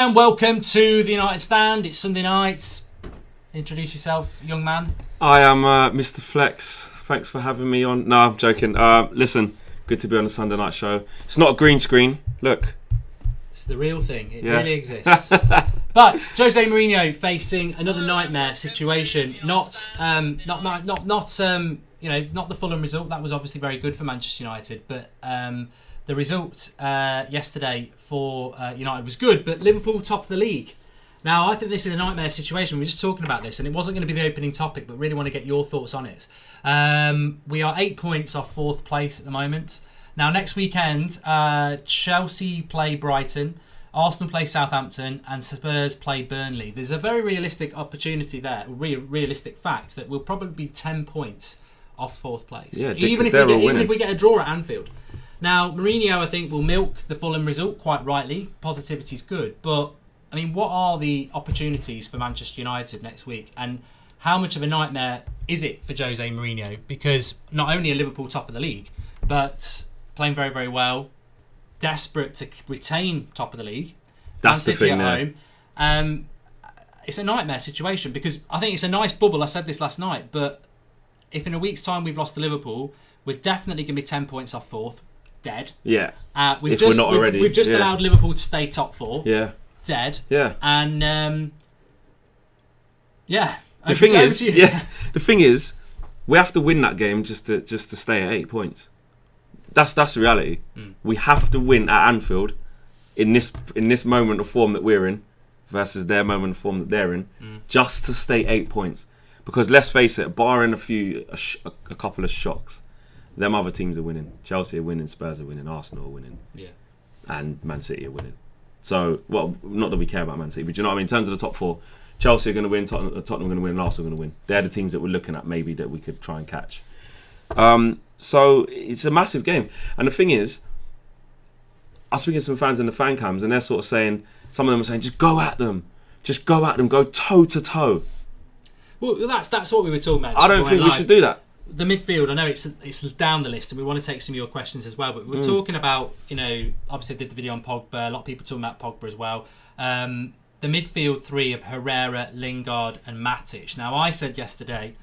And welcome to the United Stand. It's Sunday night. Introduce yourself, young man. I am Mr. Flex. Thanks for having me on. No, I'm joking. Listen, good to be on the Sunday night show. It's not a green screen. Look. It's the real thing. It really exists. But Jose Mourinho facing another nightmare situation. Not the Fulham result. That was obviously very good for Manchester United, but the result yesterday for United was good, but Liverpool top of the league. Now, I think this is a nightmare situation. We were just talking about this, and it wasn't going to be the opening topic, but really want to get your thoughts on it. We are 8 points off fourth place at the moment. Now, next weekend, Chelsea play Brighton, Arsenal play Southampton, and Spurs play Burnley. There's a very realistic opportunity there, realistic fact, that we'll probably be 10 points off fourth place. Yeah, even if we get a draw at Anfield. Now, Mourinho, I think, will milk the Fulham result quite rightly. Positivity's good. But, I mean, what are the opportunities for Manchester United next week? And how much of a nightmare is it for Jose Mourinho? Because not only are Liverpool top of the league, but playing very, very well, desperate to retain top of the league. That's the thing at home. It's a nightmare situation because I think it's a nice bubble. I said this last night, but if in a week's time we've lost to Liverpool, we're definitely going to be 10 points off fourth. Dead. Yeah. We've just allowed Liverpool to stay top four. Yeah. Dead. Yeah. And The thing is, we have to win that game just to stay at 8 points. That's the reality. We have to win at Anfield in this moment of form that we're in versus their moment of form that they're in, just to stay 8 points. Because let's face it, barring a couple of shocks, them other teams are winning. Chelsea are winning, Spurs are winning, Arsenal are winning, and Man City are winning. So, well, not that we care about Man City, but you know what I mean? In terms of the top four, Chelsea are going to win, Tottenham are going to win, and Arsenal are going to win. They're the teams that we're looking at maybe that we could try and catch. So it's a massive game. And the thing is, I was speaking to some fans in the fan cams, and they're sort of saying, some of them are saying, just go at them, go toe to toe. Well, that's what we were talking about. I don't think we should do that. The midfield, I know it's down the list, and we want to take some of your questions as well. But we were talking about, obviously I did the video on Pogba. A lot of people talking about Pogba as well. The midfield three of Herrera, Lingard, and Matic. Now, I said yesterday,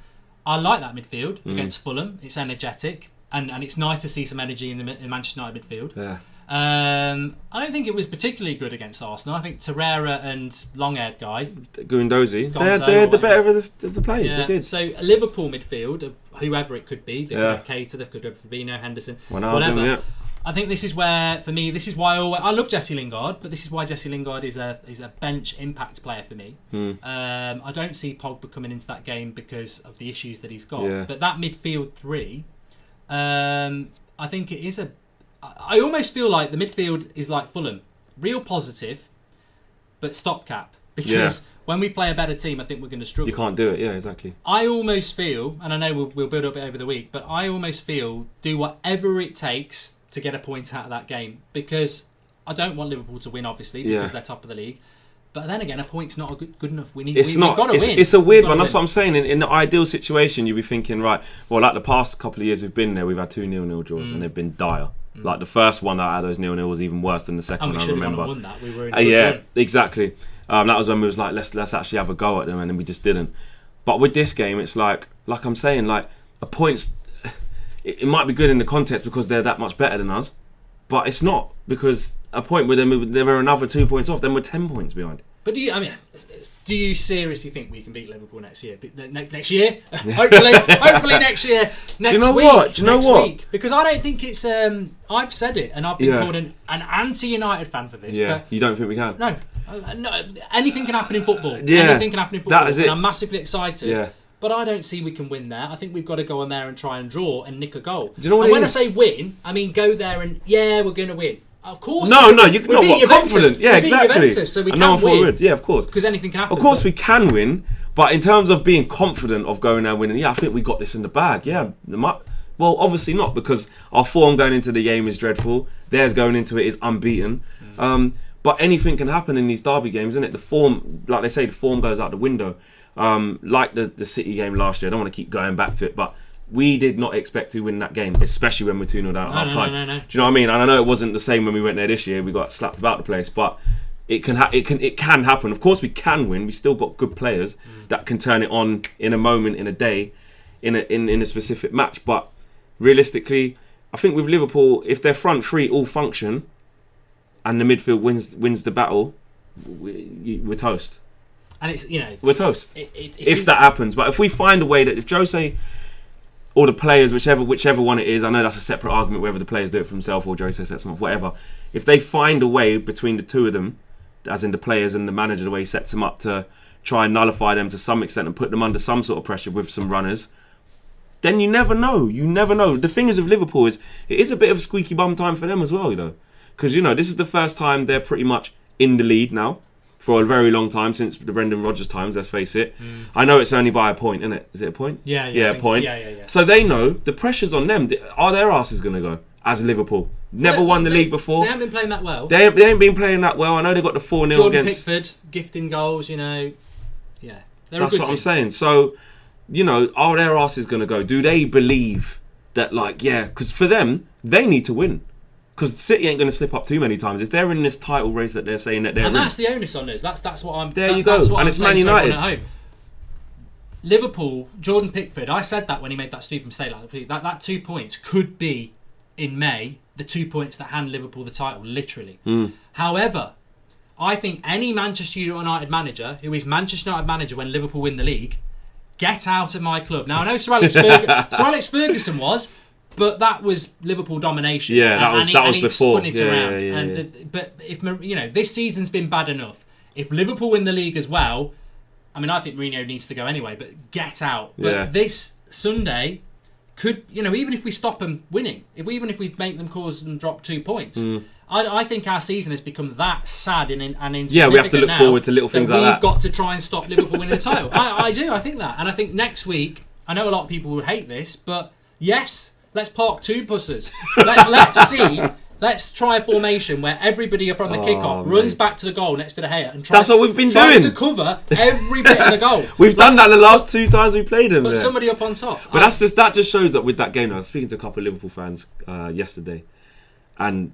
I like that midfield against Fulham. It's energetic, and it's nice to see some energy in the Manchester United midfield. Yeah. I don't think it was particularly good against Arsenal. I think Torreira and long-haired guy Guendouzi, they had the better of the play. Yeah. They did. So a Liverpool midfield of whoever it could be. They could have Keita, they could have Fabinho, Henderson, whatever. Yeah. I think this is where, for me, this is why I love Jesse Lingard, but this is why Jesse Lingard is a bench impact player for me. I don't see Pogba coming into that game because of the issues that he's got. Yeah. But that midfield three, I think it is I almost feel like the midfield is like Fulham, real positive, but stopgap. Because when we play a better team, I think we're going to struggle. You can't do it, yeah, exactly. I almost feel, and I know we'll build up it over the week, but I almost feel do whatever it takes to get a point out of that game. Because I don't want Liverpool to win, obviously, because they're top of the league. But then again, a point's not good enough. We've got to win. It's a weird one. That's what I'm saying. In the ideal situation, you'd be thinking, right, well, like the past couple of years we've been there, we've had 2 0-0 draws, and they've been dire. Like the first one out of those 0-0 was even worse than the second one, I remember. And we should have won that. We were in a good run. Exactly. That was when we was like, let's actually have a go at them, and then we just didn't. But with this game, it's like I'm saying, like a point's. It might be good in the context because they're that much better than us, but it's not because a point with them, they were another 2 points off. Then we're 10 points behind. But do you seriously think we can beat Liverpool next year? Next year, hopefully next year. Do you know what? Because I don't think it's. I've said it, and I've been called an anti-United fan for this. Yeah, but you don't think we can? No, anything can happen in football. Yeah, anything can happen in football. That is it. And I'm massively excited. Yeah. But I don't see we can win there. I think we've got to go on there and try and draw and nick a goal. Do you know what? And when I say win, I mean go there and we're going to win. Of course. No, you can not confident. Yeah, exactly. Juventus, so we can win. Yeah, of course. Because anything can happen. Of course, we can win, but in terms of being confident of going there and winning, I think we got this in the bag. Yeah, well, obviously not because our form going into the game is dreadful. Theirs going into it is unbeaten. But anything can happen in these derby games, isn't it? The form, like they say, the form goes out the window. Like the City game last year. I don't want to keep going back to it, but we did not expect to win that game, especially when we're 2-0 down at half time. No. Do you know what I mean? And I know it wasn't the same when we went there this year. We got slapped about the place, but it can happen. Of course, we can win. We still got good players that can turn it on in a moment, in a day, in a specific match. But realistically, I think with Liverpool, if their front three all function, and the midfield wins the battle, we're toast. And it's, we're toast if that happens. But if we find a way that if Jose or the players, whichever one it is, I know that's a separate argument whether the players do it for themselves or Jose sets them up, whatever. If they find a way between the two of them, as in the players and the manager, the way he sets them up to try and nullify them to some extent and put them under some sort of pressure with some runners, then you never know. You never know. The thing is with Liverpool is it is a bit of a squeaky bum time for them as well, because this is the first time they're pretty much in the lead now for a very long time, since the Brendan Rodgers times, let's face it. I know it's only by a point, isn't it? Is it a point? Yeah, a point. Yeah. So they know the pressure's on them. Are their asses going to go as Liverpool? Never won the league before. They haven't been playing that well. They ain't been playing that well. I know they got the 4-0 Jordan against Pickford, gifting goals, Yeah. That's what I'm saying. So, are their asses going to go? Do they believe that, because for them, they need to win. Because City ain't going to slip up too many times. If they're in this title race that they're saying that they're in. And that's the onus on us. That's what I'm... There you go. And it's Man United. At home. Liverpool, Jordan Pickford, I said that when he made that stupid mistake. That 2 points could be, in May, the 2 points that hand Liverpool the title, literally. However, I think any Manchester United manager who is Manchester United manager when Liverpool win the league, get out of my club. Now, I know Sir Alex Ferguson was... But that was Liverpool domination. Yeah, that was before. Spun it around. But if this season's been bad enough. If Liverpool win the league as well, I think Mourinho needs to go anyway. But get out. But this Sunday could, even if we stop them winning, even if we make them cause them drop 2 points, I think our season has become that sad and insignificant. Yeah, we have to look forward to little things like that. We've got to try and stop Liverpool winning the title. I do. I think that, and I think next week. I know a lot of people would hate this, but yes. Let's park 2 buses. Let's see. Let's try a formation where everybody from the kickoff runs back to the goal next to the Gea and tries to cover every bit of the goal. We've done that the last 2 times we played them. Put somebody up on top. But that just shows that with that game. I was speaking to a couple of Liverpool fans yesterday, and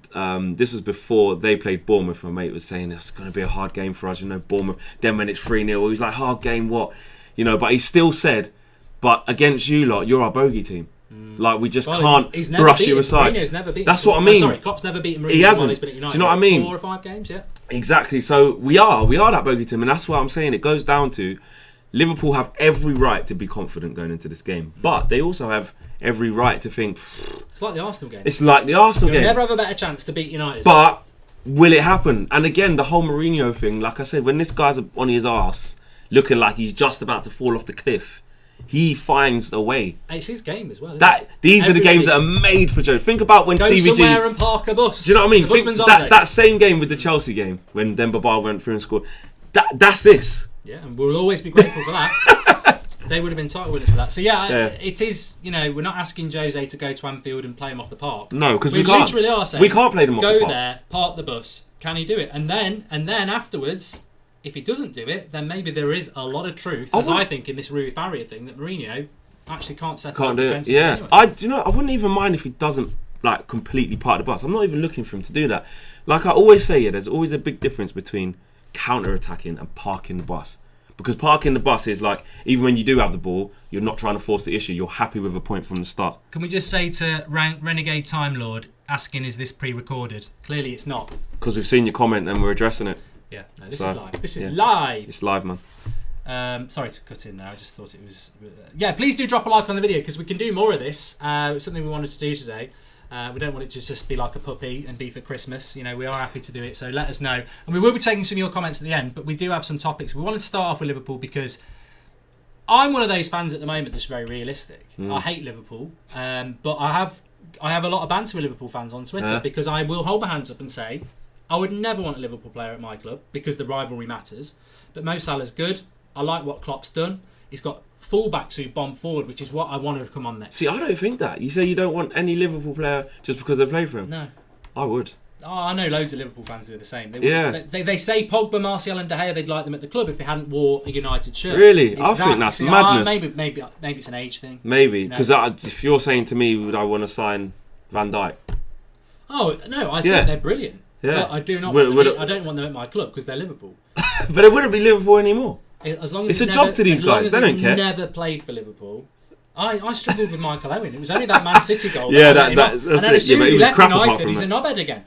this was before they played Bournemouth. My mate was saying it's going to be a hard game for us. Bournemouth. Then when it's 3-0, he was like, hard game, what? But he still said, but against you lot, you're our bogey team. We just can't brush you aside. Mourinho's never beaten. That's what I mean. Sorry, Klopp's never beaten Mourinho. He hasn't. He's been at United. Do you know what I mean? 4 or 5 games, yeah. Exactly. So we are that bogey team, and that's what I'm saying. It goes down to Liverpool have every right to be confident going into this game, but they also have every right to think. It's like the Arsenal game. You'll never have a better chance to beat United. But will it happen? And again, the whole Mourinho thing. Like I said, when this guy's on his arse, looking like he's just about to fall off the cliff. He finds a way. It's his game as well. These are the games that are made for Joe. Think about when Stevie G... Go somewhere and park a bus. Do you know what I mean? That same game with the Chelsea game, when Demba Ba went through and scored. That's this. Yeah, and we'll always be grateful for that. They would have been title winners for that. So it is, we're not asking Jose to go to Anfield and play him off the park. No, because we can't. Literally are saying, we can't play them off the park. Go there, park the bus. Can he do it? And then afterwards... If he doesn't do it, then maybe there is a lot of truth, I think, in this Rui Faria thing that Mourinho actually can't set up defensively anyway. I wouldn't even mind if he doesn't completely park the bus. I'm not even looking for him to do that. Like I always say, there's always a big difference between counter-attacking and parking the bus. Because parking the bus is even when you do have the ball, you're not trying to force the issue. You're happy with a point from the start. Can we just say to Renegade Time Lord asking, is this pre-recorded? Clearly, it's not. Because we've seen your comment and we're addressing it. Yeah, no, this is live. This is live. It's live, man. Sorry to cut in there. I just thought it was... please do drop a like on the video because we can do more of this. It's something we wanted to do today. We don't want it to just be like a puppy and be for Christmas. We are happy to do it, so let us know. And we will be taking some of your comments at the end, but we do have some topics. We want to start off with Liverpool because I'm one of those fans at the moment that's very realistic. I hate Liverpool, but I have a lot of banter with Liverpool fans on Twitter because I will hold my hands up and say... I would never want a Liverpool player at my club because the rivalry matters. But Mo Salah's good. I like what Klopp's done. He's got fullbacks who bomb forward, which is what I want to come on next. See, I don't think that. You say you don't want any Liverpool player just because they play for him? No. I would. Oh, I know loads of Liverpool fans who are the same. They say Pogba, Martial and De Gea, they'd like them at the club if they hadn't wore a United shirt. Really? I think that's madness. Maybe it's an age thing. Maybe. Because if you're saying to me, would I want to sign Van Dijk? Oh, no, I think they're brilliant. Yeah. But I do not. I don't want them at my club because they're Liverpool. But it wouldn't be Liverpool anymore. As long as it's a job to these guys. They don't care. Never played for Liverpool. I struggled with Michael Owen. It was only that Man City goal. Yeah, that's and then as soon as he left United, he's a knobhead again.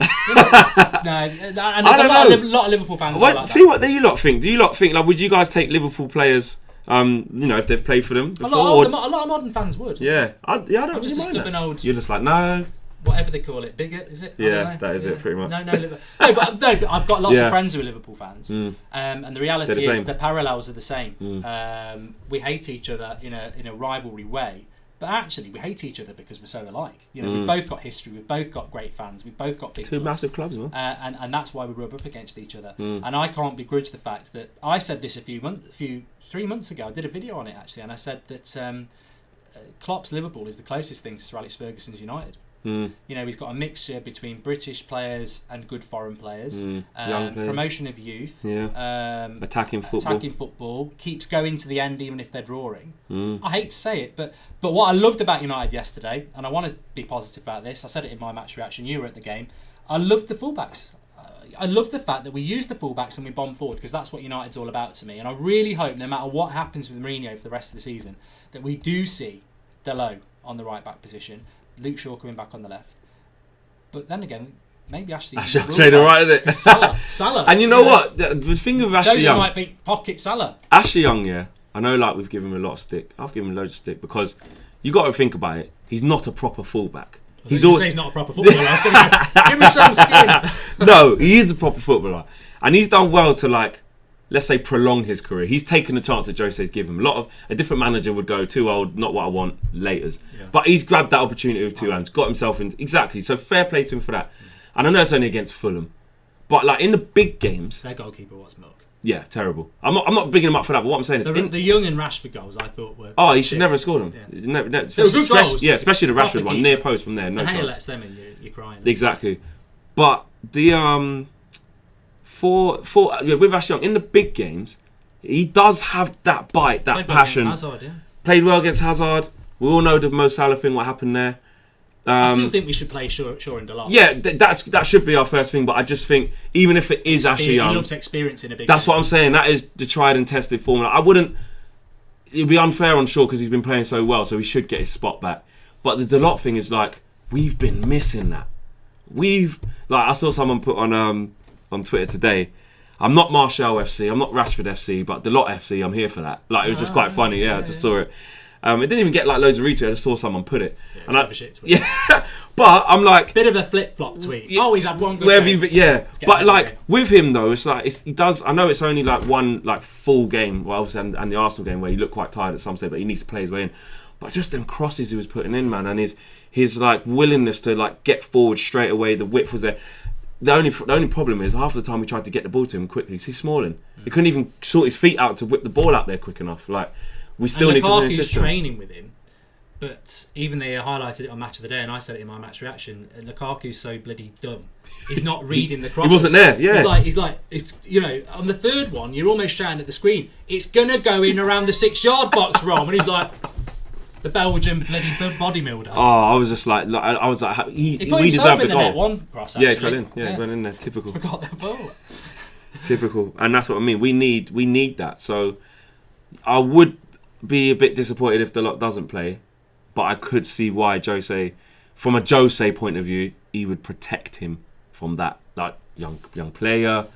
And there's a lot of Liverpool fans. See what do you lot think? Do you lot think would you guys take Liverpool players? If they've played for them before, a lot of modern fans would. Yeah, I don't I'm just a stubborn old. You're just like no. Whatever they call it, bigot, is it? Yeah, that is it, pretty much. No, but I've got lots of friends who are Liverpool fans, and the reality is the parallels are the same. We hate each other in a rivalry way, but actually we hate each other because we're so alike. We've both got history, we've both got great fans, we've both got big two massive clubs, man. And that's why we rub up against each other. And I can't begrudge the fact that I said this 3 months ago. I did a video on it actually, and I said that Klopp's Liverpool is the closest thing to Sir Alex Ferguson's United. He's got a mixture between British players and good foreign players. Young players. Promotion of youth. Attacking football. Keeps going to the end even if they're drawing. I hate to say it, but what I loved about United yesterday, and I want to be positive about this, I said it in my match reaction, you were at the game, I loved the fullbacks. I love the fact that we use the fullbacks and we bomb forward because that's what United's all about to me. And I really hope, no matter what happens with Mourinho for the rest of the season, that we do see Dalot on the right back position, Luke Shaw coming back on the left. But then again, maybe Ashley Young. Right, isn't it? Salah. And you know what? The thing with Ashley Young, might think pocket Salah. Ashley Young, yeah. I know, we've given him a lot of stick. I've given him loads of stick because you got to think about it. He's not a proper fullback. He's not a proper footballer. I was going to give me some skin. No, he is a proper footballer, and he's done well to let's say prolong his career. He's taken the chance that Jose's given him. A different manager would go too old, not what I want, laters. Yeah. But he's grabbed that opportunity with two hands, got himself in exactly. So fair play to him for that. And I know it's only against Fulham, but in the big games, their goalkeeper was milk. Yeah, terrible. I'm not bigging him up for that, but what I'm saying is the Young and Rashford goals I thought were. Oh, he should never have scored them. Yeah. Especially the Rashford one, near post from there. No chance. Lets them in, you're crying. Exactly, but the with Ashley Young in the big games, he does have that bite, that passion. Played well against Hazard. We all know the Mo Salah thing. What happened there? I still think we should play Shaw and Dalot. Yeah, that should be our first thing. But I just think even if it is Ashley Young, he loves experience in a big. That's what I'm saying. That is the tried and tested formula. I wouldn't. It'd be unfair on Shaw because he's been playing so well, so he should get his spot back. But the Dalot thing is we've been missing that. I saw someone put on Twitter today. I'm not Martial FC. I'm not Rashford FC, but Dalot FC. I'm here for that. It was just quite funny. Yeah, I just saw it. It didn't even get loads of retweets. I just saw someone put it. Yeah, and a shit tweet. Yeah, but I'm bit of a flip flop tweet. Yeah, he's had one good game. But with him though, he does. I know it's only one full game. Well, obviously, and the Arsenal game where he looked quite tired at some stage, but he needs to play his way in. But just them crosses he was putting in, man, and his willingness to get forward straight away. The width was there. The only problem is half the time we tried to get the ball to him quickly. He's smalling. He couldn't even sort his feet out to whip the ball out there quick enough. We still need to win a system. Training with him, but even they highlighted it on Match of the Day, and I said it in my match reaction. Lukaku's so bloody dumb. He's not reading the crosses. He wasn't there. Yeah. He's on the third one, you're almost shouting at the screen. It's gonna go in around the 6-yard box, Rom, and he's like. The Belgian bloody bodybuilder. Oh, I was just I was like, he put himself in the net one cross. Actually. Yeah, he fell in. Yeah, he went in there. Typical. Forgot that ball. Typical, and that's what I mean. We need that. So I would be a bit disappointed if Dalot doesn't play, but I could see why Jose, from a Jose point of view, he would protect him from that. Young player,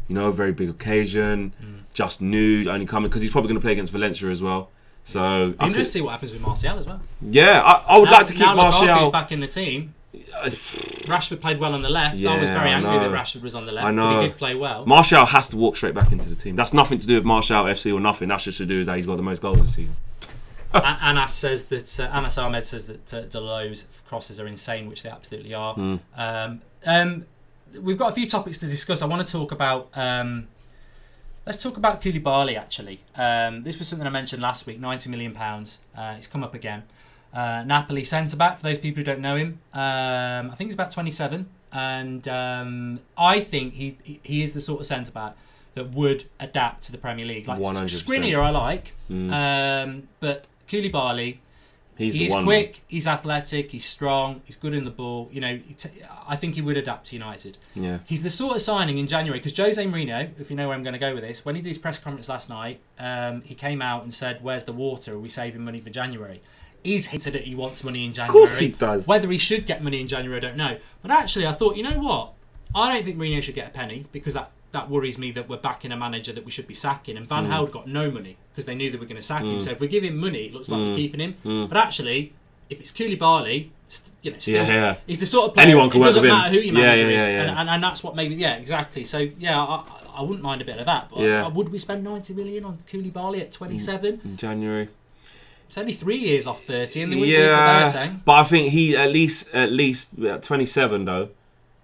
very big occasion, just new, only coming because he's probably going to play against Valencia as well. So interesting to see what happens with Martial as well. Yeah, I would like to keep Martial. Lukaku's back in the team. Rashford played well on the left. Yeah, I was very angry that Rashford was on the left, but he did play well. Martial has to walk straight back into the team. That's nothing to do with Martial FC or nothing. That's just to do with that he's got the most goals this season. Anas Ahmed says that Dalot's crosses are insane, which they absolutely are. We've got a few topics to discuss. I want to talk about. Let's talk about Koulibaly, actually. This was something I mentioned last week, £90 million. It's come up again. Napoli centre-back, for those people who don't know him. I think he's about 27. And I think he is the sort of centre-back that would adapt to the Premier League. 100%. Skriniar I like. But Koulibaly, He's quick, he's athletic, he's strong, he's good in the ball. You know, I think he would adapt to United. Yeah. He's the sort of signing in January, because Jose Mourinho, if you know where I'm going to go with this, when he did his press conference last night, he came out and said, "Where's the water? Are we saving money for January?" He's hinted that he wants money in January. Of course he does. Whether he should get money in January, I don't know. But actually, I thought, you know what? I don't think Mourinho should get a penny, because that worries me that we're backing a manager that we should be sacking. And Van Gaal got no money because they knew they were going to sack him. So if we give him money, it looks like we're keeping him. But actually, if it's Koulibaly, you know, still, he's the sort of player. Anyone can it work doesn't with him. matter who your manager is, yeah. and that's what maybe. Yeah, exactly. So I wouldn't mind a bit of that. But would we spend 90 million on Koulibaly at 27 in January? It's only 3 years off 30, and they wouldn't do it for Boateng. But I think he at least at 27 though,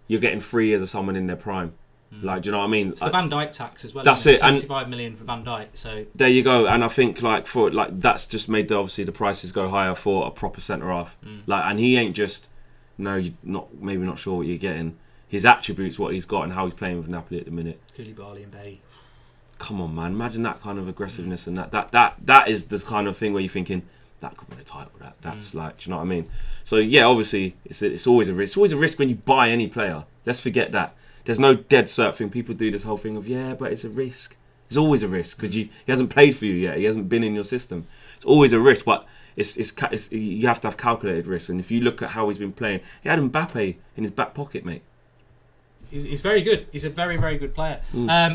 you're getting 3 years of someone in their prime. Like, do you know what I mean? It's the Van Dijk tax as well. That's it. 75 million for Van Dijk. So there you go. And I think that's just made obviously the prices go higher for a proper centre half. Like, and he ain't just you're maybe not sure what you're getting. His attributes, what he's got, and how he's playing with Napoli at the minute. Koulibaly and Bay. Come on, man! Imagine that kind of aggressiveness and that is the kind of thing where you're thinking that could win a title. That's like, do you know what I mean? So yeah, obviously it's always a risk. It's always a risk when you buy any player. Let's forget that. There's no dead cert thing. People do this whole thing of, but it's a risk. It's always a risk because he hasn't played for you yet. He hasn't been in your system. It's always a risk, but it's you have to have calculated risk. And if you look at how he's been playing, he had Mbappe in his back pocket, mate. He's very good. He's a very, very good player.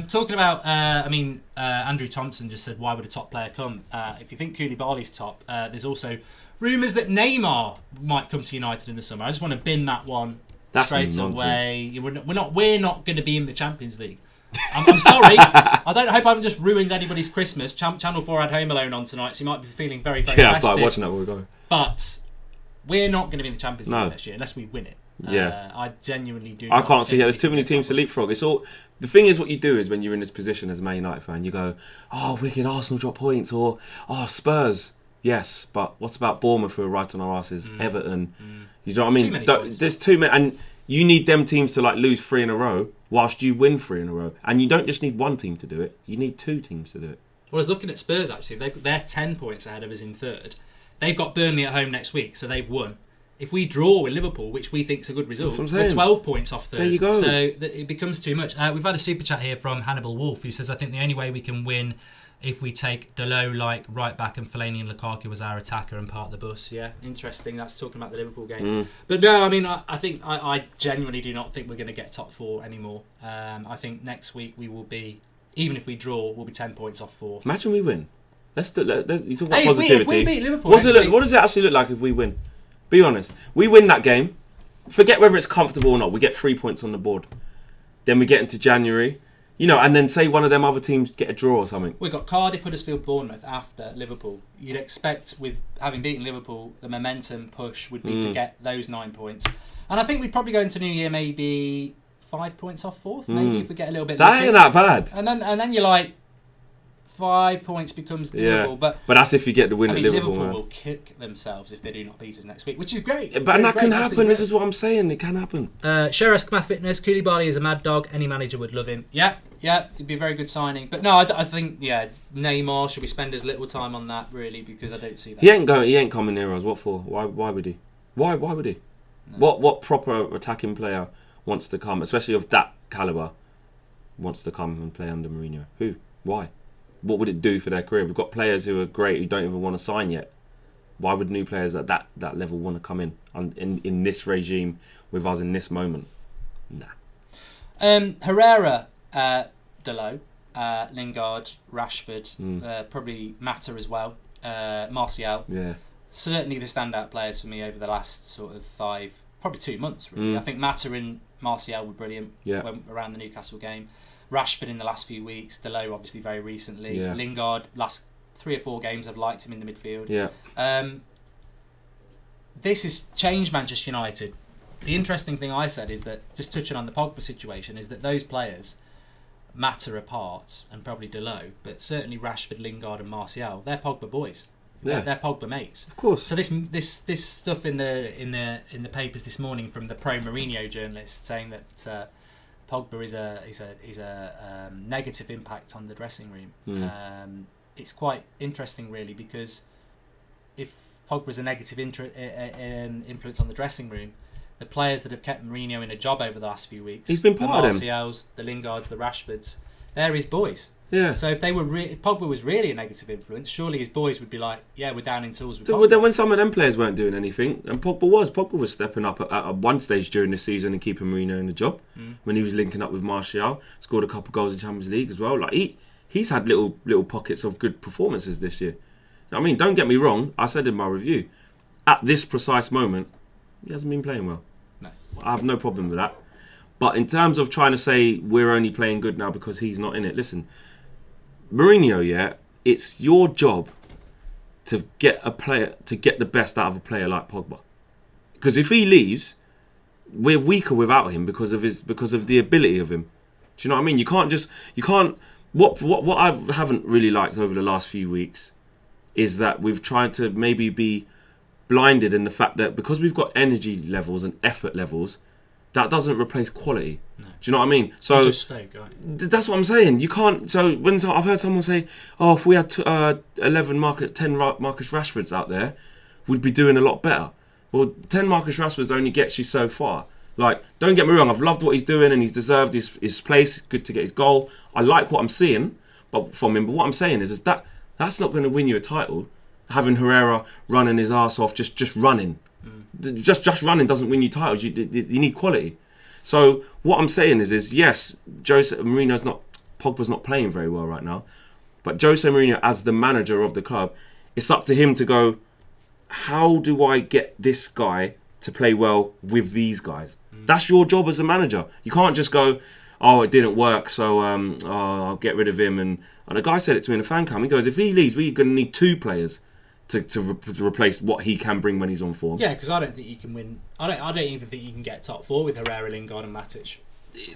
Talking about, Andrew Thompson just said, why would a top player come? If you think Koulibaly's top, there's also rumours that Neymar might come to United in the summer. I just want to bin that one. That's straight nonsense. Away. We're not going to be in the Champions League. I'm sorry. I hope I haven't just ruined anybody's Christmas. Channel 4 had Home Alone on tonight, so you might be feeling very, very festive. I started watching that while we were going. But we're not going to be in the Champions League next year unless we win it. I genuinely do. I can't see. There's too many teams to leapfrog. It's all. The thing is, what you do is when you're in this position as a Man United fan, you go, "Oh, wicked Arsenal drop points," or "Oh, Spurs." Yes, but what about Bournemouth who are right on our asses? Everton. You know what I mean? There's too many, and you need them teams to like lose 3 in a row whilst you win 3 in a row. And you don't just need one team to do it; you need 2 teams to do it. Well, I was looking at Spurs actually. They're 10 points ahead of us in third. They've got Burnley at home next week, so they've won. If we draw with Liverpool, which we think is a good result, we're 12 points off third. There you go. So it becomes too much. We've had a super chat here from Hannibal Wolf, who says, I think the only way we can win if we take Delo like right back and Fellaini and Lukaku as our attacker and part the bus. Yeah, interesting. That's talking about the Liverpool game. But no, I mean, I think I genuinely do not think we're going to get top 4 anymore. I think next week we will be, even if we draw, we'll be 10 points off 4th. Imagine we win. You talk about positivity. If we beat Liverpool, what does it actually look like if we win? Be honest. We win that game. Forget whether it's comfortable or not. We get 3 points on the board. Then we get into January. And then say one of them other teams get a draw or something. We've got Cardiff, Huddersfield, Bournemouth after Liverpool. You'd expect, with having beaten Liverpool, the momentum push would be to get those 9 points. And I think we'd probably go into New Year maybe 5 points off 4th. Maybe if we get a little bit lucky. That ain't that bad. And then you're like, 5 points becomes doable. But that's if you get the win at Liverpool. Liverpool will kick themselves if they do not beat us next week, which is great. But that can happen. This is what I'm saying. It can happen. Sheras Kma Fitness, Koulibaly is a mad dog. Any manager would love him. Yeah, it'd be a very good signing. But no, I think Neymar, should we spend as little time on that really, because I don't see that. He ain't coming near us. What for? Why would he? Why would he? No. What proper attacking player wants to come, especially of that caliber, wants to come and play under Mourinho? Who? Why? What would it do for their career? We've got players who are great who don't even want to sign yet. Why would new players at that level want to come in this regime with us in this moment? Nah. Herrera, Delo, Lingard, Rashford, probably Mata as well, Martial. Yeah. Certainly the standout players for me over the last sort of 5, probably 2 months really. I think Mata and Martial were brilliant around the Newcastle game. Rashford in the last few weeks, Delo obviously very recently. Yeah. Lingard, last 3 or 4 games I've liked him in the midfield. Yeah. This has changed Manchester United. The interesting thing I said is that, just touching on the Pogba situation, is that those players matter apart, and probably Delo, but certainly Rashford, Lingard and Martial, they're Pogba boys. They're Pogba mates. Of course. So this stuff in the papers this morning from the pro Mourinho journalist saying that Pogba is a negative impact on the dressing room. It's quite interesting, really, because if Pogba's a negative influence on the dressing room, the players that have kept Mourinho in a job over the last few weeks, he's been part of them. The Martials, the Lingards, the Rashfords, they're his boys. Yeah. So if Pogba was really a negative influence, surely his boys would be like, yeah, we're down in tools with Pogba. Well, then when some of them players weren't doing anything, and Pogba was stepping up at one stage during the season and keeping Mourinho in the job when he was linking up with Martial, scored a couple of goals in Champions League as well. Like he's had little pockets of good performances this year. I mean, don't get me wrong. I said in my review, at this precise moment, he hasn't been playing well. No, I have no problem with that. But in terms of trying to say we're only playing good now because he's not in it, listen, Mourinho, yeah, it's your job to get the best out of a player like Pogba. Because if he leaves, we're weaker without him because of the ability of him. Do you know what I mean? You can't. What I haven't really liked over the last few weeks is that we've tried to maybe be blinded in the fact that because we've got energy levels and effort levels, that doesn't replace quality. No. Do you know what I mean? So just stay going. That's what I'm saying. You can't. So I've heard someone say, "Oh, if we had 10 Marcus Rashfords out there, we'd be doing a lot better." Well, 10 Marcus Rashfords only gets you so far. Like, don't get me wrong. I've loved what he's doing and he's deserved his place. It's good to get his goal. I like what I'm seeing, from him. But what I'm saying is that's not going to win you a title. Having Herrera running his arse off, just running. Just running doesn't win you titles. You need quality. So what I'm saying is yes, Pogba's not playing very well right now, but Jose Mourinho, as the manager of the club, it's up to him to go, how do I get this guy to play well with these guys? That's your job as a manager. You can't just go, oh, it didn't work, so I'll get rid of him. And the guy said it to me in a fan cam. He goes, if he leaves, we're going to need 2 players to replace what he can bring when he's on form. Yeah, because I don't think you can win. I don't even think you can get top 4 with Herrera, Lingard, and Matic.